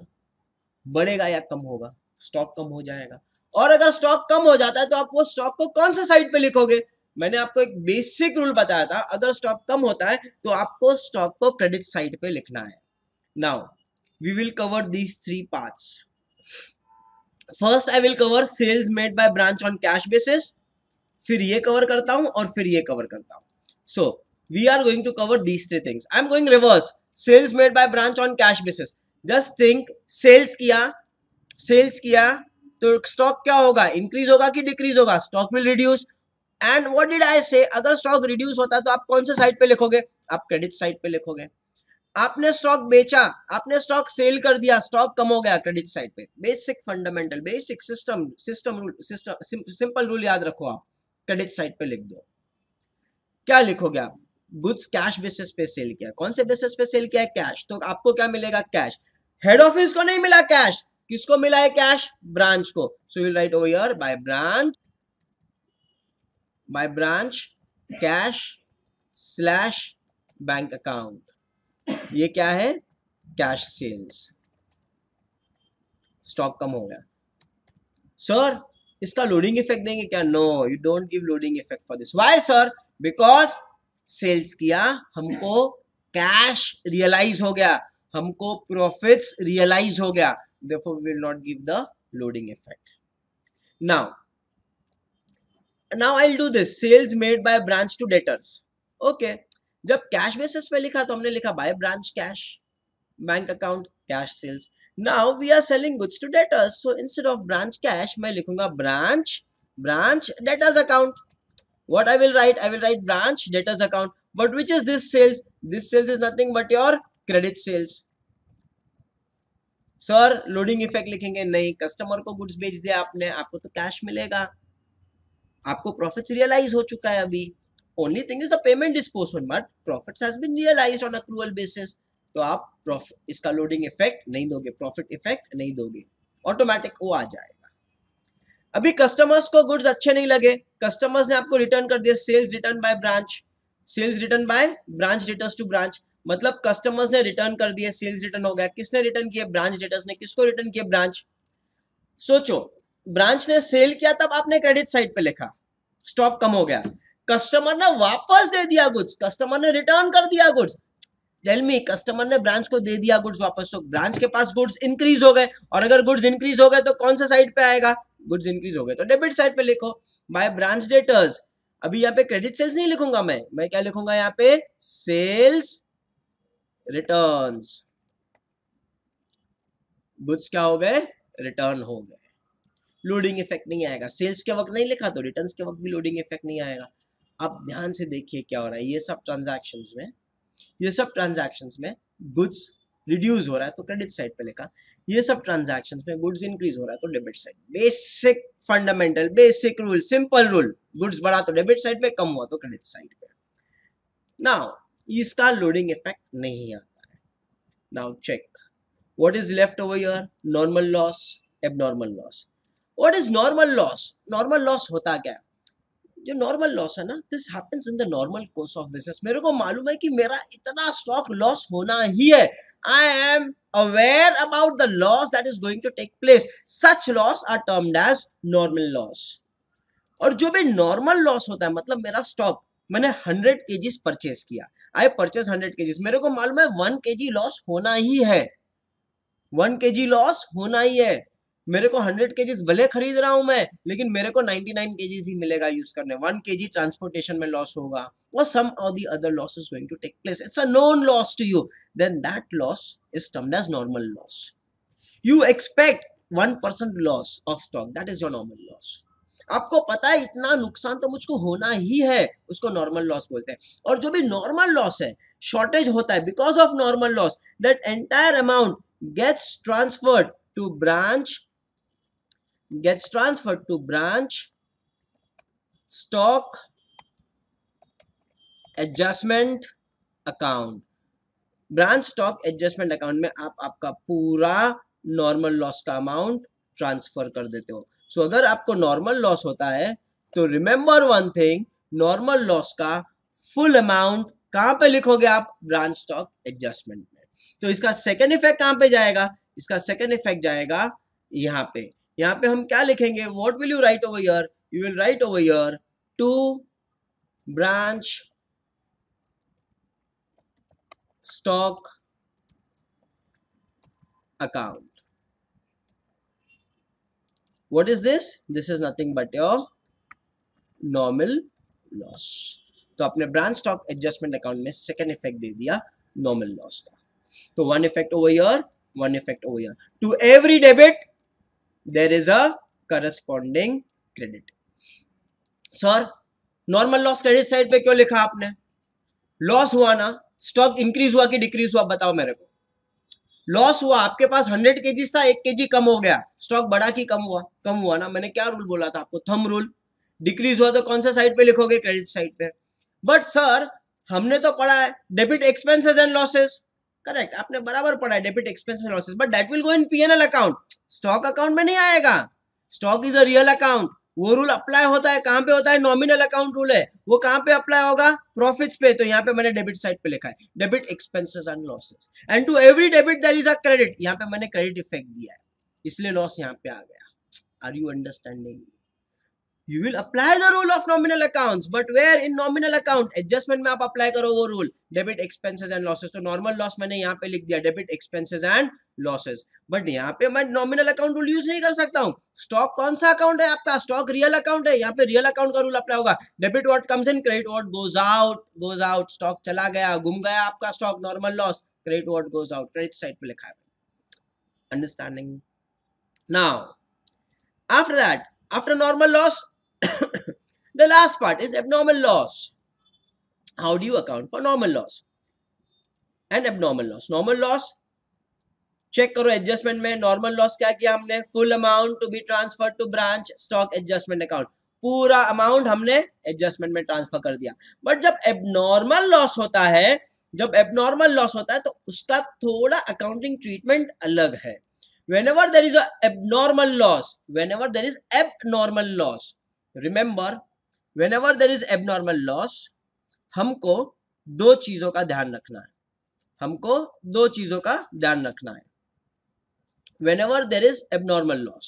बढ़ेगा या कम होगा? स्टॉक कम हो जाएगा। और अगर स्टॉक कम हो जाता है तो आप वो स्टॉक को कौन सा साइड पे लिखोगे? मैंने आपको एक बेसिक रूल बताया था, अगर स्टॉक कम होता है तो आपको स्टॉक को क्रेडिट साइड पे लिखना है। Now we will cover these three parts. First I will cover sales made by branch on cash basis, फिर ये कवर करता हूं और फिर ये कवर करता हूं। So we are going to cover these three things. I am going reverse. Sales made by branch on cash basis, just think, sales किया तो स्टॉक क्या होगा? इंक्रीज होगा कि डिक्रीज होगा? Stock will reduce. And what did I से? अगर स्टॉक रिड्यूस होता है तो आप कौन से साइड पे लिखोगे? आप क्रेडिट साइड पे लिखोगे। आपने स्टॉक बेचा, आपने स्टॉक सेल कर दिया, स्टॉक कम हो गया, क्रेडिट साइड पे। Basic fundamental, basic simple rule याद रखो, आप क्रेडिट साइड पे लिख दो। क्या लिखोगे आप? गुड्स कैश बेसिस पे सेल किया। कौन से बेसिस पे सेल किया है? कैश। तो आपको क्या मिलेगा? कैश। हेड ऑफिस को नहीं मिला कैश, किसको मिला है कैश? ब्रांच को। सो will write over here bye branch cash slash bank account. ये क्या है? Cash sales. स्टॉक कम हो गया। सर इसका लोडिंग इफेक्ट देंगे क्या? No, you don't give loading effect for this. Why sir? Because sales किया, हमको कैश रियलाइज हो गया, हमको प्रॉफिट्स रियलाइज हो गया, therefore we will not give the loading effect. Now I'll do this, sales made by branch to debtors. Okay, जब कैश बेसिस पे लिखा तो हमने लिखा by branch cash, bank account cash sales. Now we are selling goods to debtors, so instead of branch cash मैं लिखूंगा branch debtors account. What I will write? I will write branch debtors account. But which is this sales? This sales is nothing but your credit sales. Sir loading effect लिखेंगे नहीं, कस्टमर को गुड्स बेच दिया आपने, आपको तो कैश मिलेगा, आपको प्रॉफिट्स रियलाइज हो चुका है अभी. Only thing is the payment is postponed but profits has been realised on accrual basis. तो आप प्रॉफिट इसका लोडिंग इफेक्ट नहीं दोगे, प्रॉफिट इफेक्ट नहीं दोगे, ऑटोमेटिक वो आ जाएगा. अभी कस्टमर्स को गुड्स अच्छे नहीं लगे, कस्टमर्स ने आपको रिटर्न कर दिया, sales return by branch, sales return by branch returns to branch. मतलब कस्टमर्स ने रिटर्न कर दिए, सेल्स रिटर्न हो गया. किसने रिटर्न किया? ब्रांच डेटर्स ने. किसको रिटर्न किया? ब्रांच. सोचो, ब्रांच ने सेल किया तब आपने क्रेडिट साइड पे लिखा, स्टॉक कम हो गया, कस्टमर ने वापस दे दिया गुड्स, कस्टमर ने रिटर्न कर दिया गुड्स. टेल मी, कस्टमर ने ब्रांच को दे दिया गुड्स वापस, तो ब्रांच के पास गुड्स इंक्रीज हो गए, और अगर गुड्स इंक्रीज हो गए तो कौन सा साइड पे आएगा? गुड्स इंक्रीज हो गए तो डेबिट साइड पे लिखो, बाय ब्रांच डेटर्स. अभी यहाँ पे क्रेडिट सेल्स नहीं लिखूंगा मैं क्या लिखूंगा यहाँ पे? Sales returns. गुड्स क्या हो गए? रिटर्न हो गए. लोडिंग इफेक्ट नहीं आएगा. सेल्स के वक्त नहीं लिखा तो रिटर्न्स के वक्त भी लोडिंग इफेक्ट नहीं आएगा. आप ध्यान से देखिए क्या हो रहा है. ये सब ट्रांजैक्शंस में गुड्स रिड्यूस हो रहा है तो क्रेडिट साइड पे लिखा, ये सब ट्रांजैक्शंस में गुड्स इंक्रीज हो रहा है तो debit side. Basic fundamental, basic rule, simple rule. Goods बढ़ा तो डेबिट साइड पे, कम हुआ तो क्रेडिट साइड पे. नाउ इसका लोडिंग इफेक्ट नहीं आता है. Now check what is left over here. Normal loss, abnormal loss. What is normal loss? Normal loss होता क्या है? जो नॉर्मल लॉस है ना, this happens in the normal course of business. मेरे को मालूम है कि मेरा इतना स्टॉक लॉस होना ही है. I am aware about the loss that is going to take place. Such loss are termed as normal loss. और जो भी नॉर्मल लॉस होता है, मतलब मेरा स्टॉक, मैंने 100 केजीज परचेज किया, आई परचेज 100 केजीज, मेरे को मालूम है 1 केजी लॉस होना ही है, 1 केजी लॉस होना ही है. मेरे को 100 केजीज भले खरीद रहा हूं मैं, लेकिन मेरे को 99 केजीज ही मिलेगा यूज करने. 1 केजी ट्रांसपोर्टेशन में लॉस होगा, और सम और the other loss is going to take place. It's a known loss to you, then that loss is termed as normal loss. You expect 1% loss of stock, that is your normal loss. आपको पता है इतना नुकसान तो मुझको होना ही है, उसको नॉर्मल लॉस बोलते हैं. और जो भी नॉर्मल लॉस है, शॉर्टेज होता है because of normal loss, that entire amount gets transferred to branch stock adjustment account. Branch stock adjustment account में आप आपका पूरा नॉर्मल लॉस का अमाउंट ट्रांसफर कर देते हो. सो अगर आपको नॉर्मल लॉस होता है तो remember one thing, normal loss का फुल अमाउंट कहां पे लिखोगे आप? ब्रांच स्टॉक एडजस्टमेंट में. तो इसका सेकेंड इफेक्ट कहां पे जाएगा? इसका सेकेंड इफेक्ट जाएगा यहाँ पे. यहाँ पे हम क्या लिखेंगे? What will you write over here? You will write over here to branch stock account. What is this? This is nothing but your normal loss. तो आपने ब्रांच स्टॉक एडजस्टमेंट अकाउंट में सेकेंड इफेक्ट दे दिया नॉर्मल लॉस का. तो one effect over here, one effect over here. To every debit there is a corresponding credit. Sir normal loss credit side पे क्यों लिखा आपने? लॉस हुआ ना, स्टॉक इंक्रीज हुआ कि डिक्रीज हुआ? बताओ मेरे को. लॉस हुआ, आपके पास 100 केजीज था, 1 केजी कम हो गया, स्टॉक बढ़ा कि कम हुआ? कम हुआ ना. मैंने क्या रूल बोला था आपको? Thumb rule. डिक्रीज हुआ तो कौन सा साइड पे लिखोगे? क्रेडिट साइड पे. बट सर हमने तो पढ़ा है debit expenses and losses. Correct, आपने बराबर पढ़ा है debit expenses and losses, but that will go in PNL account, stock account में नहीं आएगा. Stock is a real account. वो रूल अप्लाई होता है कहां पे होता है? नॉमिनल अकाउंट रूल है. वो कहां पे अप्लाई होगा? प्रॉफिट्स पे. तो यहाँ पे मैंने डेबिट साइड पे लिखा है debit expenses and losses. And to every debit there is a credit. यहाँ पे मैंने क्रेडिट इफेक्ट दिया है, इसलिए लॉस यहाँ पे आ गया. Are you understanding? You will apply the rule of nominal accounts, but where in nominal account adjustment में आप apply करो वो rule debit expenses and losses. तो normal loss मैंने यहाँ पे लिख दिया debit expenses and losses, but यहाँ पे मैं nominal account rule use नहीं कर सकता हूँ. stock कौन सा account है आपका? stock real account है. यहाँ पे real account का rule apply होगा. debit what comes in, credit what goes out. stock चला गया, गुम गया आपका stock, normal loss. credit what goes out, credit side पे लिखा है. Understanding? Now after that, after normal loss, the last part is abnormal loss. How do you account for normal loss? And abnormal loss. Normal loss check करो एडजस्टमेंट में, नॉर्मल लॉस क्या किया हमने, full amount to be transfer to branch stock adjustment account, पूरा अमाउंट हमने एडजस्टमेंट में ट्रांसफर कर दिया। बट जब एबनॉर्मल लॉस होता है, जब एबनॉर्मल लॉस होता है तो उसका थोड़ा अकाउंटिंग ट्रीटमेंट अलग है। whenever there is a abnormal loss, whenever there is abnormal loss, remember whenever there is abnormal loss, हमको दो चीजों का ध्यान रखना है, हमको दो चीजों का ध्यान रखना है। whenever there is abnormal loss,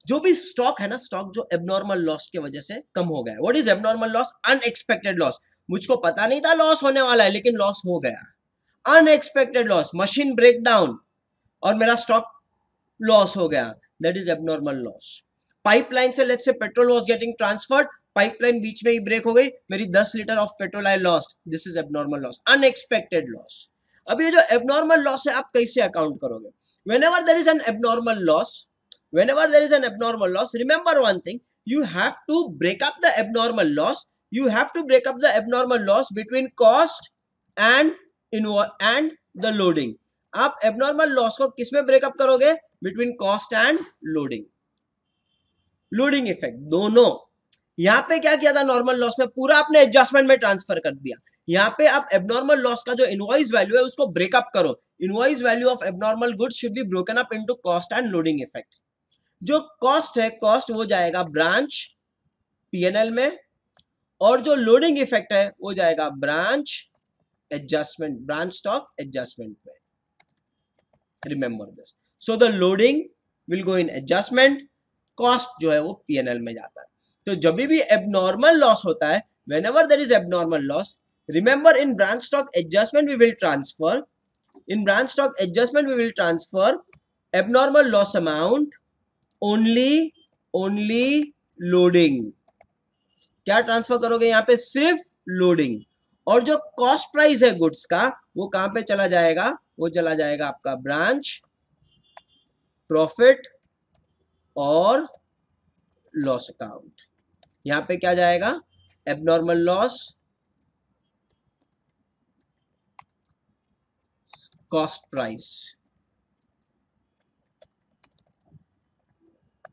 जो भी स्टॉक है ना, स्टॉक जो एबनॉर्मल लॉस की वजह से कम हो गया। What is abnormal loss? Unexpected loss. मुझको पता नहीं था लॉस होने वाला है लेकिन लॉस हो गया। अनएक्सपेक्टेड लॉस, मशीन ब्रेकडाउन और मेरा स्टॉक लॉस हो गया, that is abnormal loss. Pipeline से let's say petrol was getting transferred, pipeline बीच में ही ब्रेक हो गई, मेरी 10 litre of petrol I lost, this is abnormal loss, unexpected loss. अब ये जो एबनॉर्मल लॉस है आप कैसे अकाउंट करोगे? whenever there is an abnormal loss, whenever there is an abnormal loss, remember one thing, you have to break up the abnormal loss, you have to break up the abnormal loss between cost and the loading। आप एबनॉर्मल लॉस को किस में ब्रेकअप करोगे? Between cost and loading, loading effect दोनों। यहां पे क्या किया था? नॉर्मल लॉस में पूरा आपने एडजस्टमेंट में ट्रांसफर कर दिया। यहां पे आप एबनॉर्मल लॉस का जो इनवॉइस वैल्यू है उसको ब्रेकअप करो। Invoice value of abnormal goods should be broken up into cost and loading effect. जो कॉस्ट है, कॉस्ट वो जाएगा ब्रांच पीएनएल में, और जो लोडिंग इफेक्ट है वो जाएगा branch adjustment, branch stock adjustment में। Remember this. So the loading will go in adjustment, cost जो है वो पीएनएल में जाता है। तो जब भी एबनॉर्मल लॉस होता है, whenever there is abnormal loss, remember in branch stock adjustment we will transfer, in branch stock adjustment we will transfer abnormal loss amount only loading। क्या ट्रांसफर करोगे यहां पे? सिर्फ लोडिंग। और जो कॉस्ट प्राइस है गुड्स का वो कहां पे चला जाएगा? वो चला जाएगा आपका ब्रांच प्रॉफिट और लॉस अकाउंट। यहां पे क्या जाएगा? Abnormal loss, cost price.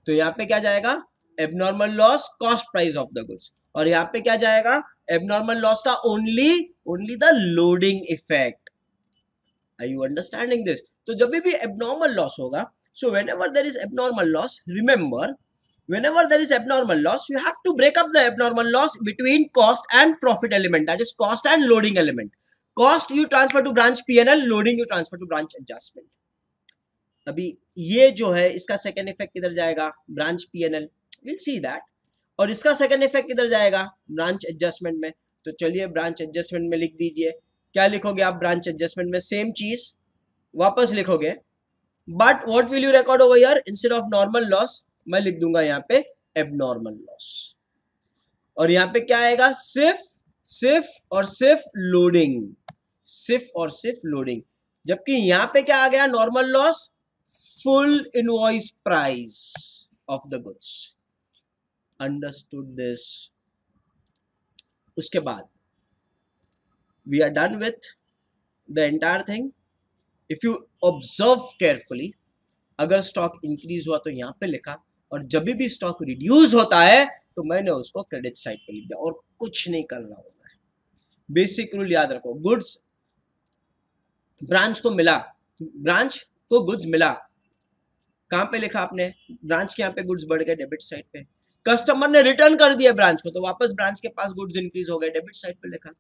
तो यहां पे क्या जाएगा? Abnormal loss, cost price of the goods. और यहां पे क्या जाएगा? एबनॉर्मल लॉस का only the loading effect. Are you understanding this? तो जब भी एबनॉर्मल लॉस होगा, so whenever there is abnormal loss, remember whenever there is abnormal loss, you have to break up the abnormal loss between cost and profit element, that is cost and loading element। cost you transfer to branch P&L, loading you transfer to branch adjustment। अभी ये जो है इसका सेकेंड इफेक्ट किधर जाएगा? Branch P&L, will see that. और इसका सेकेंड इफेक्ट किधर जाएगा? ब्रांच एडजस्टमेंट में। तो चलिए ब्रांच एडजस्टमेंट में लिख दीजिए। क्या लिखोगे आप ब्रांच एडजस्टमेंट में? सेम चीज वापस लिखोगे, but what will you record over here? Instead of normal loss मैं लिख दूंगा यहाँ पे एबनॉर्मल लॉस। और यहाँ पे क्या आएगा? सिर्फ और सिर्फ लोडिंग, सिर्फ और सिर्फ लोडिंग। जबकि यहाँ पे क्या आ गया? Normal loss, full invoice price of the goods. Understood this? उसके बाद we are done with the entire thing. If you observe carefully, अगर स्टॉक इंक्रीज हुआ तो यहाँ पे लिखा, और जब भी स्टॉक रिड्यूस होता है तो मैंने उसको क्रेडिट साइड पे लिख दिया, और कुछ नहीं कर रहा हूं मैं। बेसिक रूल याद रखो, गुड्स ब्रांच को मिला, ब्रांच को गुड्स मिला, कहां पे लिखा आपने? ब्रांच के यहाँ पे गुड्स बढ़ गए डेबिट साइड पे। कस्टमर ने रिटर्न कर दिया ब्रांच को, तो वापस ब्रांच के पास गुड्स इंक्रीज हो गए, डेबिट साइड पे लिखा।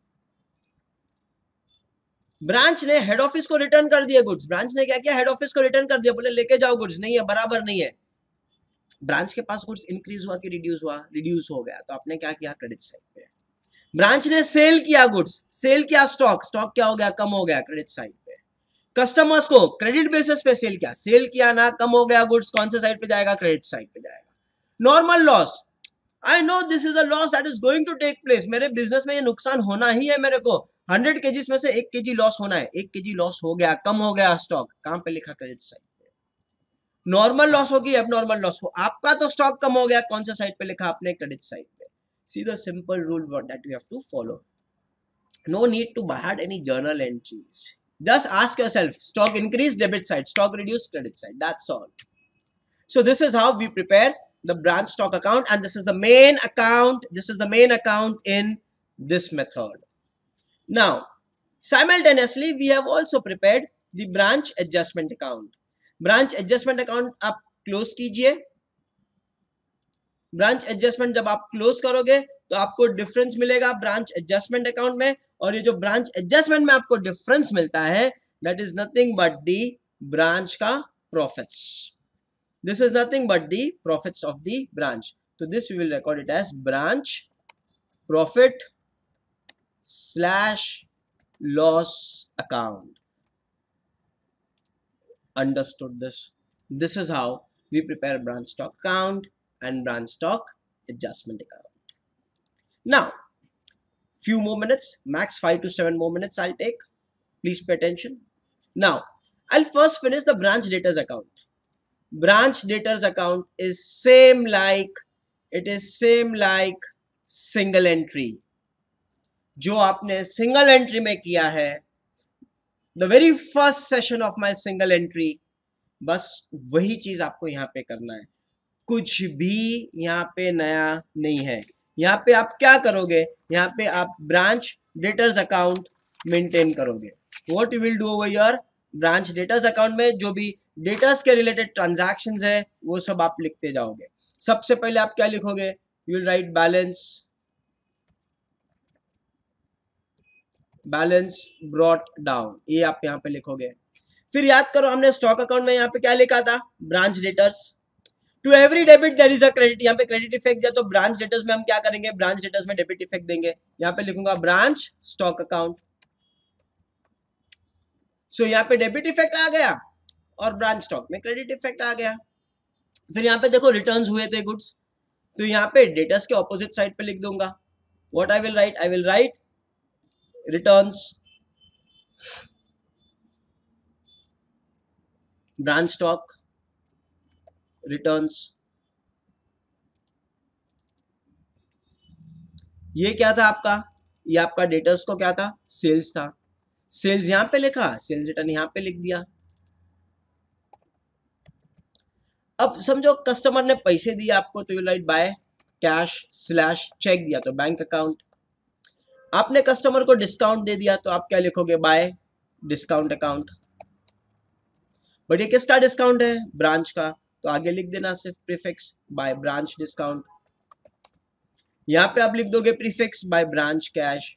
ब्रांच ने हेड ऑफिस को रिटर्न कर दिया गुड्स, ब्रांच ने क्या किया? हेड ऑफिस को रिटर्न कर दिया, बोले लेके जाओ गुड्स, नहीं है, बराबर नहीं है। ब्रांच के पास गुड्स इंक्रीज हुआ कि रिड्यूस हुआ? रिड्यूस हो गया, तो आपने क्या किया? क्रेडिट साइड पे। ब्रांच ने सेल किया गुड्स, सेल किया स्टॉक, स्टॉक क्या हो गया? कम हो गया, क्रेडिट साइड पे। कस्टमर्स को क्रेडिट बेसिस पे सेल किया, सेल किया ना, कम हो गया गुड्स, कौन से साइड पे जाएगा? क्रेडिट साइड पे जाएगा। Normal loss, I know this is a loss that is going to take place, मेरे बिजनेस में ये नुकसान होना ही है, मेरे को 100 केजीज में से 1 केजी लॉस होना है, 1 केजी लॉस हो गया, कम हो गया स्टॉक, कहां पे लिखा? क्रेडिट साइड पे। नॉर्मल लॉस होगी, एबनॉर्मल लॉस हो, आपका तो स्टॉक कम हो गया, कौन सा साइड पे लिखा आपने? क्रेडिट साइड पे। See the simple rule that you have to follow. No need to add any journal entries. Just ask yourself, stock increase, debit side, stock reduce, credit side. That's all. So this is how we prepare the branch stock account, and this is the main account. This is the main account in this method. Now, simultaneously, we have also prepared the branch adjustment account. branch adjustment account आप close कीजिए. ब्रांच एडजस्टमेंट जब आप क्लोज करोगे तो आपको डिफरेंस मिलेगा ब्रांच एडजस्टमेंट अकाउंट में, और ये जो ब्रांच एडजस्टमेंट में आपको डिफरेंस मिलता है that is nothing but the branch का profits. This is nothing but the profits of the branch. तो this we will record it as branch profit slash loss account. Understood this? This is how we prepare branch stock account and branch stock adjustment account. Now, few more minutes, max 5 to 7 more minutes I'll take. Please pay attention. Now, I'll first finish the branch debtors account. Branch debtors account is same like single entry. जो आपने single entry में किया है, the very first session of my single entry, बस वही चीज आपको यहाँ पे करना है. कुछ भी यहाँ पे नया नहीं है. यहाँ पे आप क्या करोगे, यहाँ पे आप ब्रांच डेटर्स अकाउंट मेंटेन करोगे. What you will do over here, branch debtors account में जो भी डेटर्स के रिलेटेड ट्रांजैक्शंस है वो सब आप लिखते जाओगे. सबसे पहले आप क्या लिखोगे, you will right balance brought down, ये आप यहाँ पे लिखोगे. फिर याद करो हमने स्टॉक अकाउंट में यहाँ पे क्या लिखा था, branch debtors. To every debit there is a credit. यहाँ पे क्रेडिट इफेक्ट दिया तो ब्रांच डेटर्स में हम क्या करेंगे, ब्रांच डेटर्स में डेबिट इफेक्ट देंगे. यहाँ पे लिखूंगा ब्रांच स्टॉक अकाउंट. सो यहाँ पे डेबिट इफेक्ट आ गया और ब्रांच स्टॉक में क्रेडिट इफेक्ट आ गया. फिर यहाँ पे देखो रिटर्न्स हुए थे गुड्स, तो यहाँ पे डेटर्स के ऑपोजिट साइड पे लिख दूंगा. What I will write returns branch stock returns. ये क्या था आपका, ये आपका डेटर्स को क्या था, सेल्स था. सेल्स यहां पे लिखा, सेल्स रिटर्न यहां पे लिख दिया. अब समझो कस्टमर ने पैसे दिए आपको, तो you write by cash slash cheque दिया तो बैंक अकाउंट. आपने कस्टमर को डिस्काउंट दे दिया तो आप क्या लिखोगे, बाय डिस्काउंट अकाउंट. बट ये किसका डिस्काउंट है, ब्रांच का, तो आगे लिख देना सिर्फ प्रीफिक्स बाय ब्रांच डिस्काउंट. यहां पे आप लिख दोगे prefix by branch cash.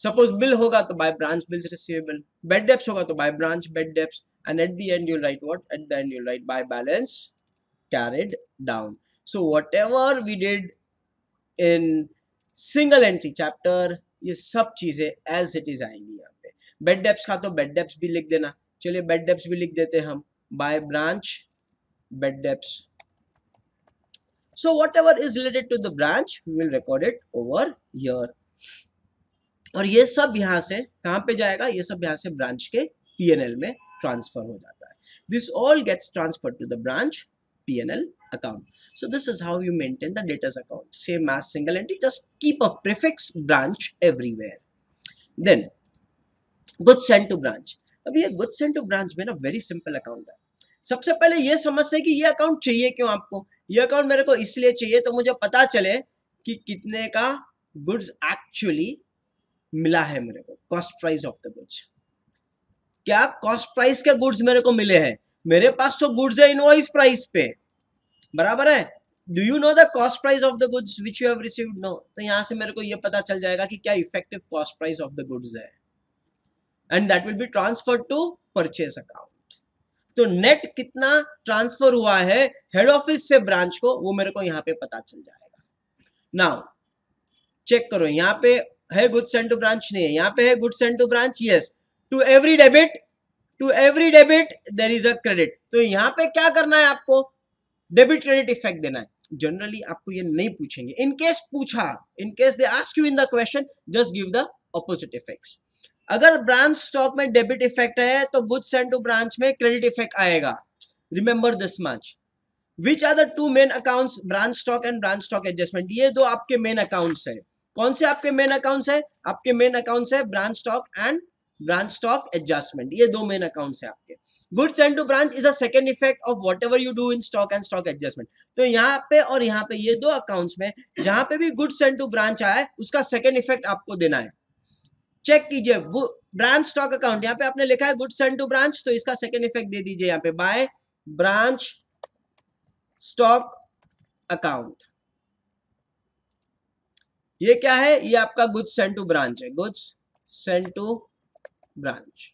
Suppose bill होगा तो by branch bills receivable, bad debts होगा तो by branch bad debts, and at the end you write what, at the end you write by balance carried down. So whatever we did in single entry chapter, ये सब चीजें एज इट इज आएंगी. यहाँ पे बेड डेप्स का तो बेड डेप्स भी लिख देना. चलिए बेड डेप्स भी लिख देते हैं हम, by branch bad debts. So whatever is related to the branch we will record it over here. और ये सब यहाँ से कहाँ पे जाएगा, ये सब यहाँ से ब्रांच के P&L में ट्रांसफर हो जाता है. This all gets transfer to the branch P&L account. So this is how you maintain the debtors account, same as single entry, just keep a prefix branch everywhere. Then goods sent to branch. अब ये goods sent to branch में ना very simple account है. सबसे पहले ये समझते हैं कि ये अकाउंट चाहिए क्यों आपको. ये अकाउंट मेरे को इसलिए चाहिए तो मुझे पता चले कि कितने का गुड्स एक्चुअली मिला है मेरे को, cost price of the goods. क्या कॉस्ट प्राइस के गुड्स मेरे को मिले हैं, मेरे पास तो गुड्स है इनवॉइस प्राइस पे, बराबर है. Do you know the cost price of the goods which you have received, no. तो यहां से मेरे को ये पता चल जाएगा कि क्या effective cost price of the goods है, and that will be transfer to purchase account. तो नेट कितना ट्रांसफर हुआ है हेड ऑफिस से ब्रांच को, वो मेरे को यहाँ पे पता चल जाएगा. नाउ चेक करो, यहाँ पे है गुड्स सेंट टू ब्रांच, नहीं है. यहाँ पे है goods sent to branch, yes. To every debit there is a credit. तो यहाँ पे क्या करना है आपको, डेबिट क्रेडिट इफेक्ट देना है. जनरली आपको ये नहीं पूछेंगे. इन केस पूछा, in case they ask you in the question, just give the opposite effects. अगर ब्रांच स्टॉक में डेबिट इफेक्ट है तो गुड्स सेंट टू ब्रांच में क्रेडिट इफेक्ट आएगा. Remember this much. Which are the two main accounts, branch stock and branch stock adjustment. ये दो आपके मेन अकाउंट्स है. कौन से आपके मेन अकाउंट्स है? आपके मेन अकाउंट्स है branch stock and branch stock adjustment, ये दो मेन अकाउंट्स है आपके। Goods send to branch is a second effect of whatever you do in stock and stock adjustment. तो यहाँ पे और यहाँ पे ये दो अकाउंट्स में जहां पे भी गुड्स सेंड टू ब्रांच आया है उसका सेकंड इफेक्ट आपको देना है। चेक कीजिए ब्रांच स्टॉक अकाउंट, यहाँ पे आपने लिखा है गुड्स सेंड टू ब्रांच, तो इसका सेकंड इफेक्ट दे दीजिए यहाँ पे बाय ब्रांच स्टॉक अकाउंट। ये क्या है? ये आपका गुड्स सेंड टू ब्रांच है, गुड्स सेंड टू ब्रांच।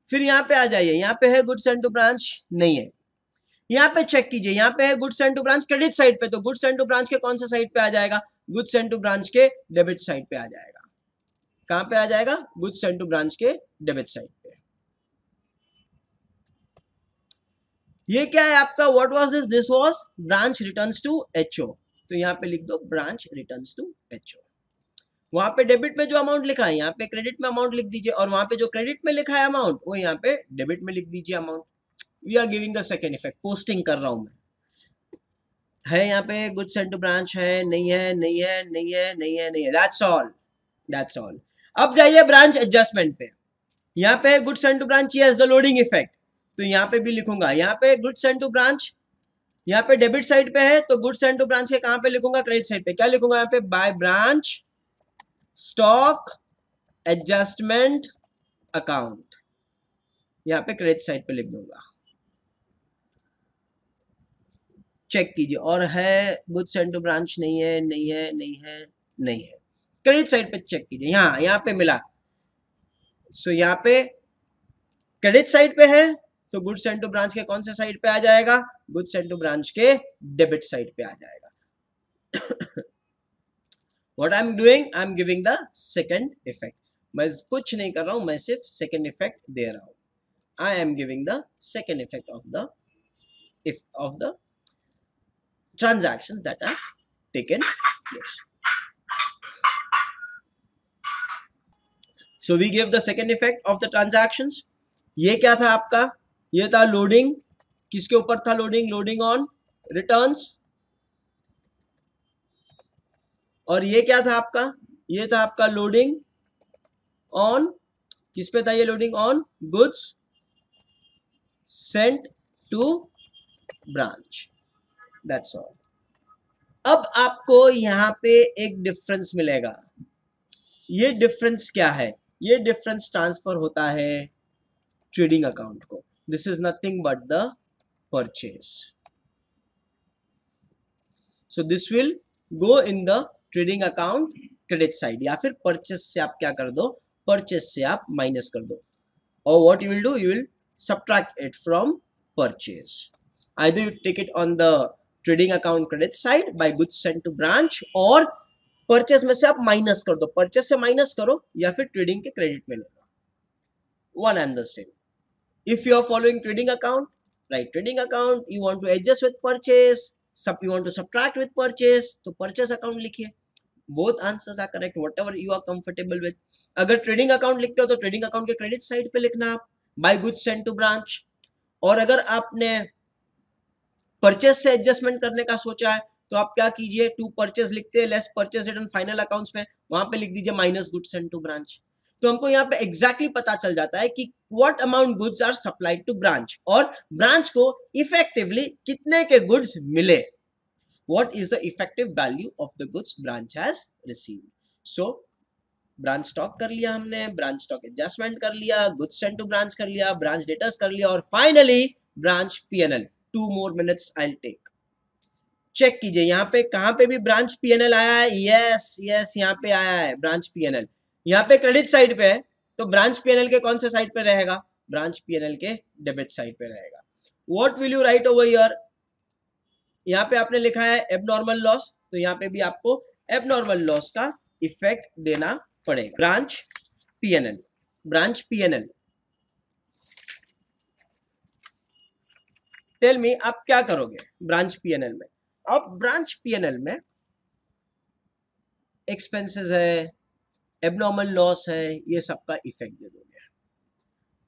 फिर यहाँ पे आ जाइए, यहाँ पे है गुड्स सेंड टू ब्रांच नहीं है। यहाँ पे चेक कीजिए, यहाँ पे है goods send to branch credit side पे, तो गुड्स सेंड टू ब्रांच के कौन सा साइड पे आ जाएगा? गुड्स सेंड टू ब्रांच के डेबिट साइड पे आ जाएगा। कहां पे आ जाएगा? गुड्स सेंड टू ब्रांच के डेबिट साइड पे। ये क्या है आपका? What was this? This was branch returns to HO, तो यहाँ पे लिख दो ब्रांच रिटर्न्स टू एचओ। वहां पे डेबिट में जो अमाउंट लिखा है यहाँ पे क्रेडिट में अमाउंट लिख दीजिए, और वहां पे जो क्रेडिट में लिखा है अमाउंट वो यहाँ पे डेबिट में लिख दीजिए amount. We are giving the second effect, posting कर रहा हूं मैं। है यहाँ पे गुड्स सेंड टू ब्रांच है, नहीं है, नहीं है, नहीं है, नहीं है, नहीं है, दैट्स ऑल, दैट्स ऑल। अब जाइए ब्रांच एडजस्टमेंट पे, यहाँ पे goods send to branch, yes the loading effect, तो यहाँ पे भी लिखूंगा, यहाँ पे गुड्स सेंड टू ब्रांच, यहाँ पे डेबिट साइड पे है तो गुड्स सेंड टू ब्रांच के कहां पे लिखूंगा? क्रेडिट साइड पे। क्या लिखूंगा यहाँ पे? By branch stock adjustment account, यहाँ पे क्रेडिट साइड पे लिख दूंगा। चेक कीजिए, और है गुड्स सेंड टू ब्रांच नहीं है, नहीं है, नहीं है, नहीं है। क्रेडिट साइड पे चेक कीजिए, यहाँ पे मिला, सो यहाँ पे क्रेडिट साइड पे है तो गुड्स सेंड टू ब्रांच के कौन से साइड पे आ जाएगा? गुड्स सेंड टू ब्रांच के डेबिट साइड पे आ जाएगा। What I am doing? I am giving the second effect. मैं कुछ नहीं कर रहा हूं, मैं सिर्फ सेकंड इफेक्ट दे रहा हूं। I am giving the second effect of the transactions that have taken place. So we give the second effect of the transactions. ये क्या था आपका? ये था लोडिंग, किसके ऊपर था लोडिंग? Loading on returns. और ये क्या था आपका? ये था आपका लोडिंग ऑन, किस पे था ये loading? On goods sent to branch, that's all. अब आपको यहां पे एक डिफरेंस मिलेगा, ये डिफरेंस क्या है? ये डिफरेंस ट्रांसफर होता है ट्रेडिंग अकाउंट को। This is nothing but the purchase, so this will go in the trading account credit side, या फिर परचेज से आप क्या कर दो? परचेज से आप माइनस कर दो, और what you will do? You will subtract it from purchase. Either you take it on the trading account credit side by goods sent to branch, और परचेस में से आप माइनस कर दो, परचेस से माइनस करो, या फिर ट्रेडिंग के क्रेडिट में लेना, one and the same. If you are following trading account, right trading account, you want to adjust with purchase, सब you want to subtract with purchase, तो परचेस अकाउंट लिखिए। Both answers are correct, whatever you are comfortable with. अगर ट्रेडिंग अकाउंट लिखते हो तो ट्रेडिंग अकाउंट के क्रेडिट साइड पे लिखना आप by goods sent to branch, और अगर आपने परचेस से एडजस्टमेंट करने का सोचा है तो आप क्या कीजिए? टू परचेस लिखते हैं, less purchase return final accounts में, वहां पे लिख दीजिए minus goods sent to branch. तो हमको यहाँ पे एग्जैक्टली पता चल जाता है कि what amount goods are supplied to branch, और ब्रांच को इफेक्टिवली कितने के गुड्स मिले, what is the effective value of the goods branch has received. So branch stock कर लिया हमने, ब्रांच स्टॉक एडजस्टमेंट कर लिया, गुड्स सेंट टू ब्रांच कर लिया, ब्रांच डेटर्स कर लिया, और finally branch PNL. 2 more minutes I'll take। Check कीजिए यहाँ पे कहां पे भी ब्रांच पीएनएल आया है, यस यस यहाँ पे आया है ब्रांच पीएनएल। यहाँ पे क्रेडिट साइड पे है तो ब्रांच पीएनएल के कौन से साइड पे रहेगा? ब्रांच पीएनएल के डेबिट साइड पे रहेगा। What will you write over here? यहाँ पे आपने लिखा है एबनॉर्मल लॉस, तो यहाँ पे भी आपको एबनॉर्मल लॉस का इफेक्ट देना पड़ेगा। Branch PNL, branch PNL, tell me आप क्या करोगे ब्रांच पीएनएल में? अब ब्रांच पीएनएल में एक्सपेंसेस है, एबनॉर्मल लॉस है, ये सबका इफेक्ट दे दोगे।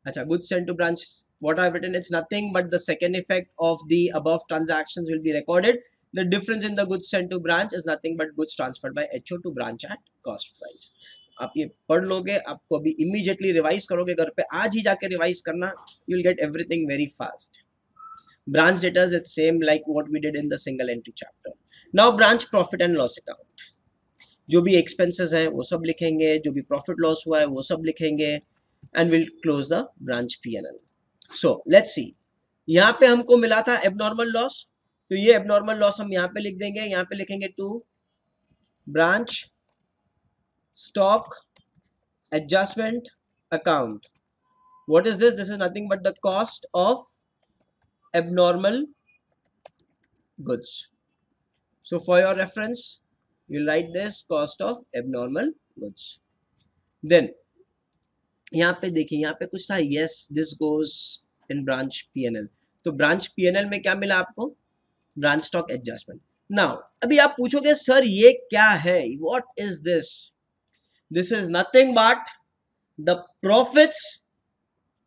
अच्छा, goods sent to branch, what I have written, it's nothing but the second effect of the above transactions will be recorded. The difference in the goods sent to branch is nothing but goods transferred by HO to branch at cost price. आप ये पढ़ लोगे, आपको अभी इमीडिएटली रिवाइज करोगे घर पे, आज ही जाके रिवाइज करना, you will get everything very fast. Branch data is same like what we did in the single entry chapter. Now branch profit and loss account. जो भी expenses है वो सब लिखेंगे, जो भी profit loss हुआ है वो सब लिखेंगे, and we'll close the branch P&L. So let's see. यहाँ पे हमको मिला था abnormal loss, तो ये abnormal loss हम यहाँ पे लिख देंगे, यहाँ पे लिखेंगे to branch stock adjustment account. What is this? This is nothing but the cost of abnormal goods. So for your reference, you write this cost of abnormal goods. Then यहाँ पे देखिए, यहाँ पे कुछ था, yes this goes in branch P&L. तो branch P&L में क्या मिला आपको? branch stock adjustment. Now अभी आप पूछोगे सर ये क्या है? What is this? This is nothing but the profits,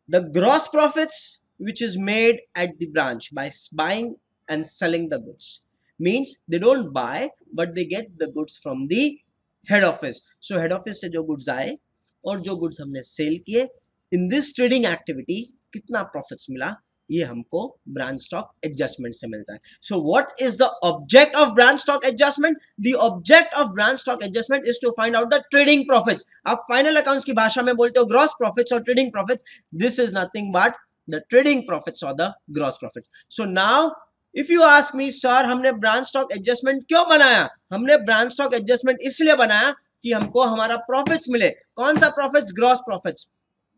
the gross profits which is made at the branch by buying and selling the goods. Means they don't buy but they get the goods from the head office. So head office से जो goods आए और जो goods हमने sell किए, in this trading activity कितना profits मिला, ये हमको branch stock adjustment से मिलता है. So what is the object of branch stock adjustment? The object of branch stock adjustment is to find out the trading profits. आप final accounts की भाषा में बोलते हो gross profits और trading profits. This is nothing but the trading profits or the gross profits. So now if you ask me, sir हमने branch stock adjustment क्यों बनाया? हमने branch stock adjustment इसलिए बनाया कि हमको हमारा profits मिले. कौन सा profits? Gross profits.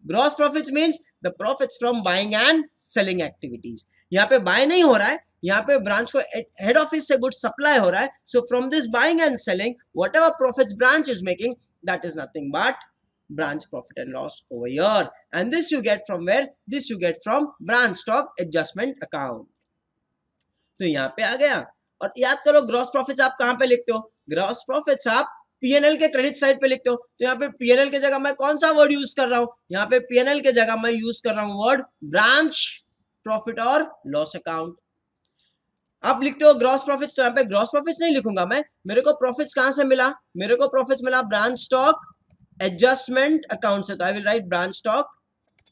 Gross profits means the profits from buying and selling activities. यहाँ पे buy नहीं हो रहा है, यहाँ पे branch को head office से goods supply हो रहा है. So from this buying and selling, whatever profits branch is making, that is nothing but branch profit and loss over here. And this you get from where? This you get from branch stock adjustment account. तो यहाँ पे आ गया. और याद करो ग्रॉस प्रॉफिट्स आप कहाँ पे लिखते हो? ग्रॉस प्रॉफिट्स आप P&L के क्रेडिट साइड पे लिखते हो. तो यहाँ पे P&L के जगह मैं कौन सा वर्ड यूज कर रहा हूँ? यहाँ पे P&L के जगह मैं यूज कर रहा हूँ वर्ड ब्रांच प्रॉफिट और लॉस अकाउंट. आप लिखते हो ग्रॉस प्रॉफिट्स, तो यहाँ पे ग्रॉस प्रॉफिट्स नहीं लिखूंगा मैं. मेरे को प्रॉफिट्स कहाँ से मिला? मेरे को प्रॉफिट्स मिला ब्रांच स्टॉक एडजस्टमेंट अकाउंट से. तो I will write branch stock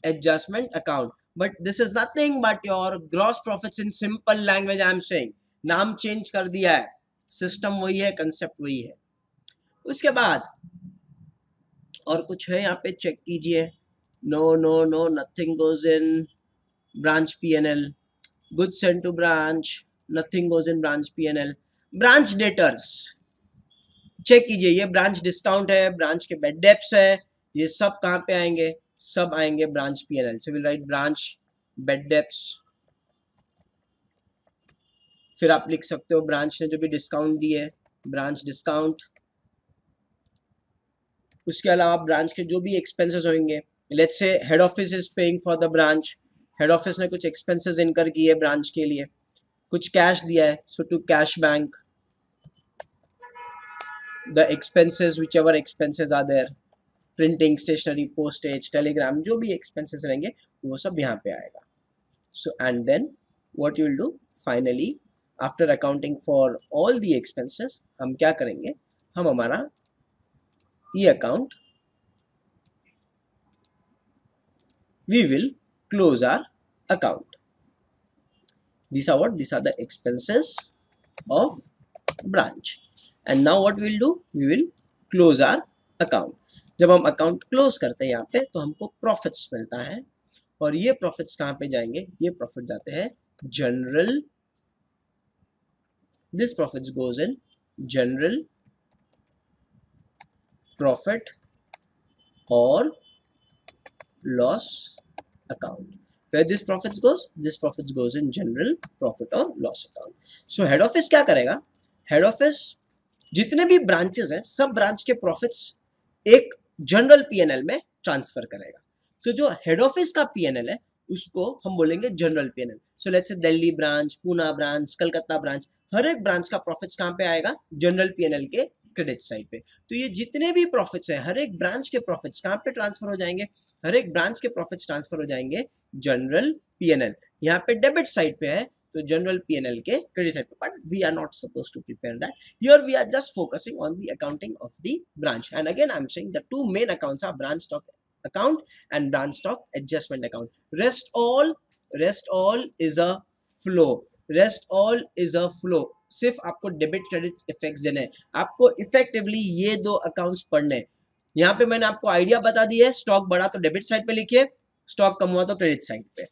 adjustment account. But this is nothing but your gross profits in simple language. I am saying नाम चेंज कर दिया है, सिस्टम वही है, कंसेप्ट वही है. उसके बाद और कुछ है यहाँ पे चेक कीजिए. No no no, nothing goes in branch P&L. Goods sent to branch, nothing goes in branch P&L. Branch debtors check कीजिए, ये ब्रांच डिस्काउंट है, ब्रांच के बेड डेप्स है, ये सब कहाँ पे आएंगे? सब आएंगे branch P&L. So will write branch bad debts. फिर आप लिख सकते हो ब्रांच ने जो भी डिस्काउंट दी है, ब्रांच डिस्काउंट. उसके अलावा ब्रांच के जो भी एक्सपेंसेस होंगे, let's say head office is paying for the branch. Head office ने कुछ एक्सपेंसेस इनकर किए ब्रांच के लिए, कुछ कैश दिया है, so to cash bank the expenses whichever expenses are there, printing, stationery, postage, telegram, जो भी एक्सपेंसेस रहेंगे वो सब यहाँ पे आएगा. So and then what you will do finally after accounting for all the expenses, हम क्या करेंगे? हम हमारा ये account we will close our account. These are what? These are the expenses of branch. And now what we will do? We will close our account. जब हम account close करते हैं यहाँ पे तो हमको profits मिलता है. और ये profits कहाँ पे जाएंगे? ये profits जाते हैं general. This profits goes in general profit or loss account. Where this profits goes? This profits goes in general profit or loss account. So head office क्या करेगा? Head office जितने भी branches हैं, सब branch के profits एक general P&L में transfer करेगा. So जो head office का P&L है उसको हम बोलेंगे general P&L. So let's say Delhi branch, Poona branch, Calcutta branch, हर एक branch का profits कहाँ पे आएगा? general P&L के क्रेडिट साइड पे. तो ये जितने भी प्रॉफिट्स हैं, हर एक ब्रांच के प्रॉफिट्स कहाँ पे ट्रांसफर हो जाएंगे? हर एक ब्रांच के प्रॉफिट्स ट्रांसफर हो जाएंगे जनरल P&L. यहाँ पे डेबिट साइड पे है तो जनरल P&L के क्रेडिट साइड पे, but we are not suppose to prepare that. Here we are just focusing on the accounting of the branch. And again I am saying the two main accounts are branch stock account and branch stock adjustment account. Rest all is a flow. Rest all is a flow. सिर्फ आपको डेबिट क्रेडिट इफेक्ट्स देने हैं, आपको इफेक्टिवली ये दो अकाउंट्स पढ़ने हैं. यहाँ पे मैंने आपको आइडिया बता दी है, स्टॉक बढ़ा तो डेबिट साइड पे लिखिए, स्टॉक कम हुआ तो क्रेडिट साइड पे.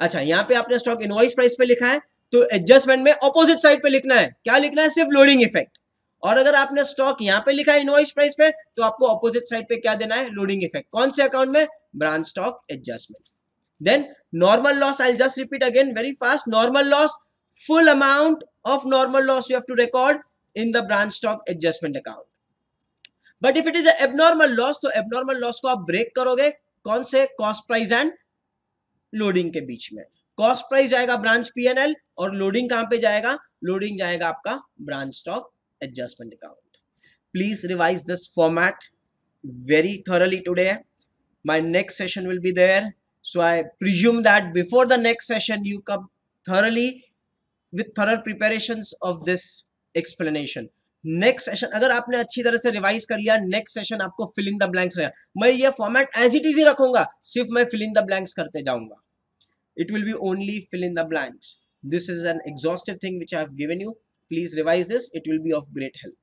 अच्छा, यहाँ पे आपने स्टॉक इनवॉइस प्राइस पे लिखा है, तो एडजस्टमेंट में ऑपोजिट साइड पे लिखना है. क्या लिखना है? सिर्फ लोडिंग इफेक्ट. और अगर आपने स्टॉक यहाँ पे लिखा है इनवॉइस प्राइस पे, तो आपको ऑपोजिट साइड पे क्या देना है? Loading effect. कौन से अकाउंट में? Branch stock adjustment. Then normal loss, I will just repeat again very fast. Normal loss, full amount of normal loss you have to record in the branch stock adjustment account. But if it is a abnormal loss, तो abnormal loss को आप break करोगे कौन से? cost price and loading के बीच में. cost price जाएगा branch P&L और loading कहाँ पे जाएगा? loading जाएगा आपका branch stock adjustment account. Please revise this format very thoroughly today. My next session will be there, so I presume that before the next session you come thoroughly with thorough preparations of this explanation. Next session अगर आपने अच्छी तरह से रिवाइज कर लिया, नेक्स्ट सेशन आपको फिल इन द ब्लैंक्स रहेगा. मैं ये फॉर्मेट एज इट इज ही रखूंगा, सिर्फ मैं फिल इन द ब्लैंक्स करते जाऊंगा. It will be only fill in the blanks. This is an exhaustive thing which I have given you. Please revise this, it will be of great help.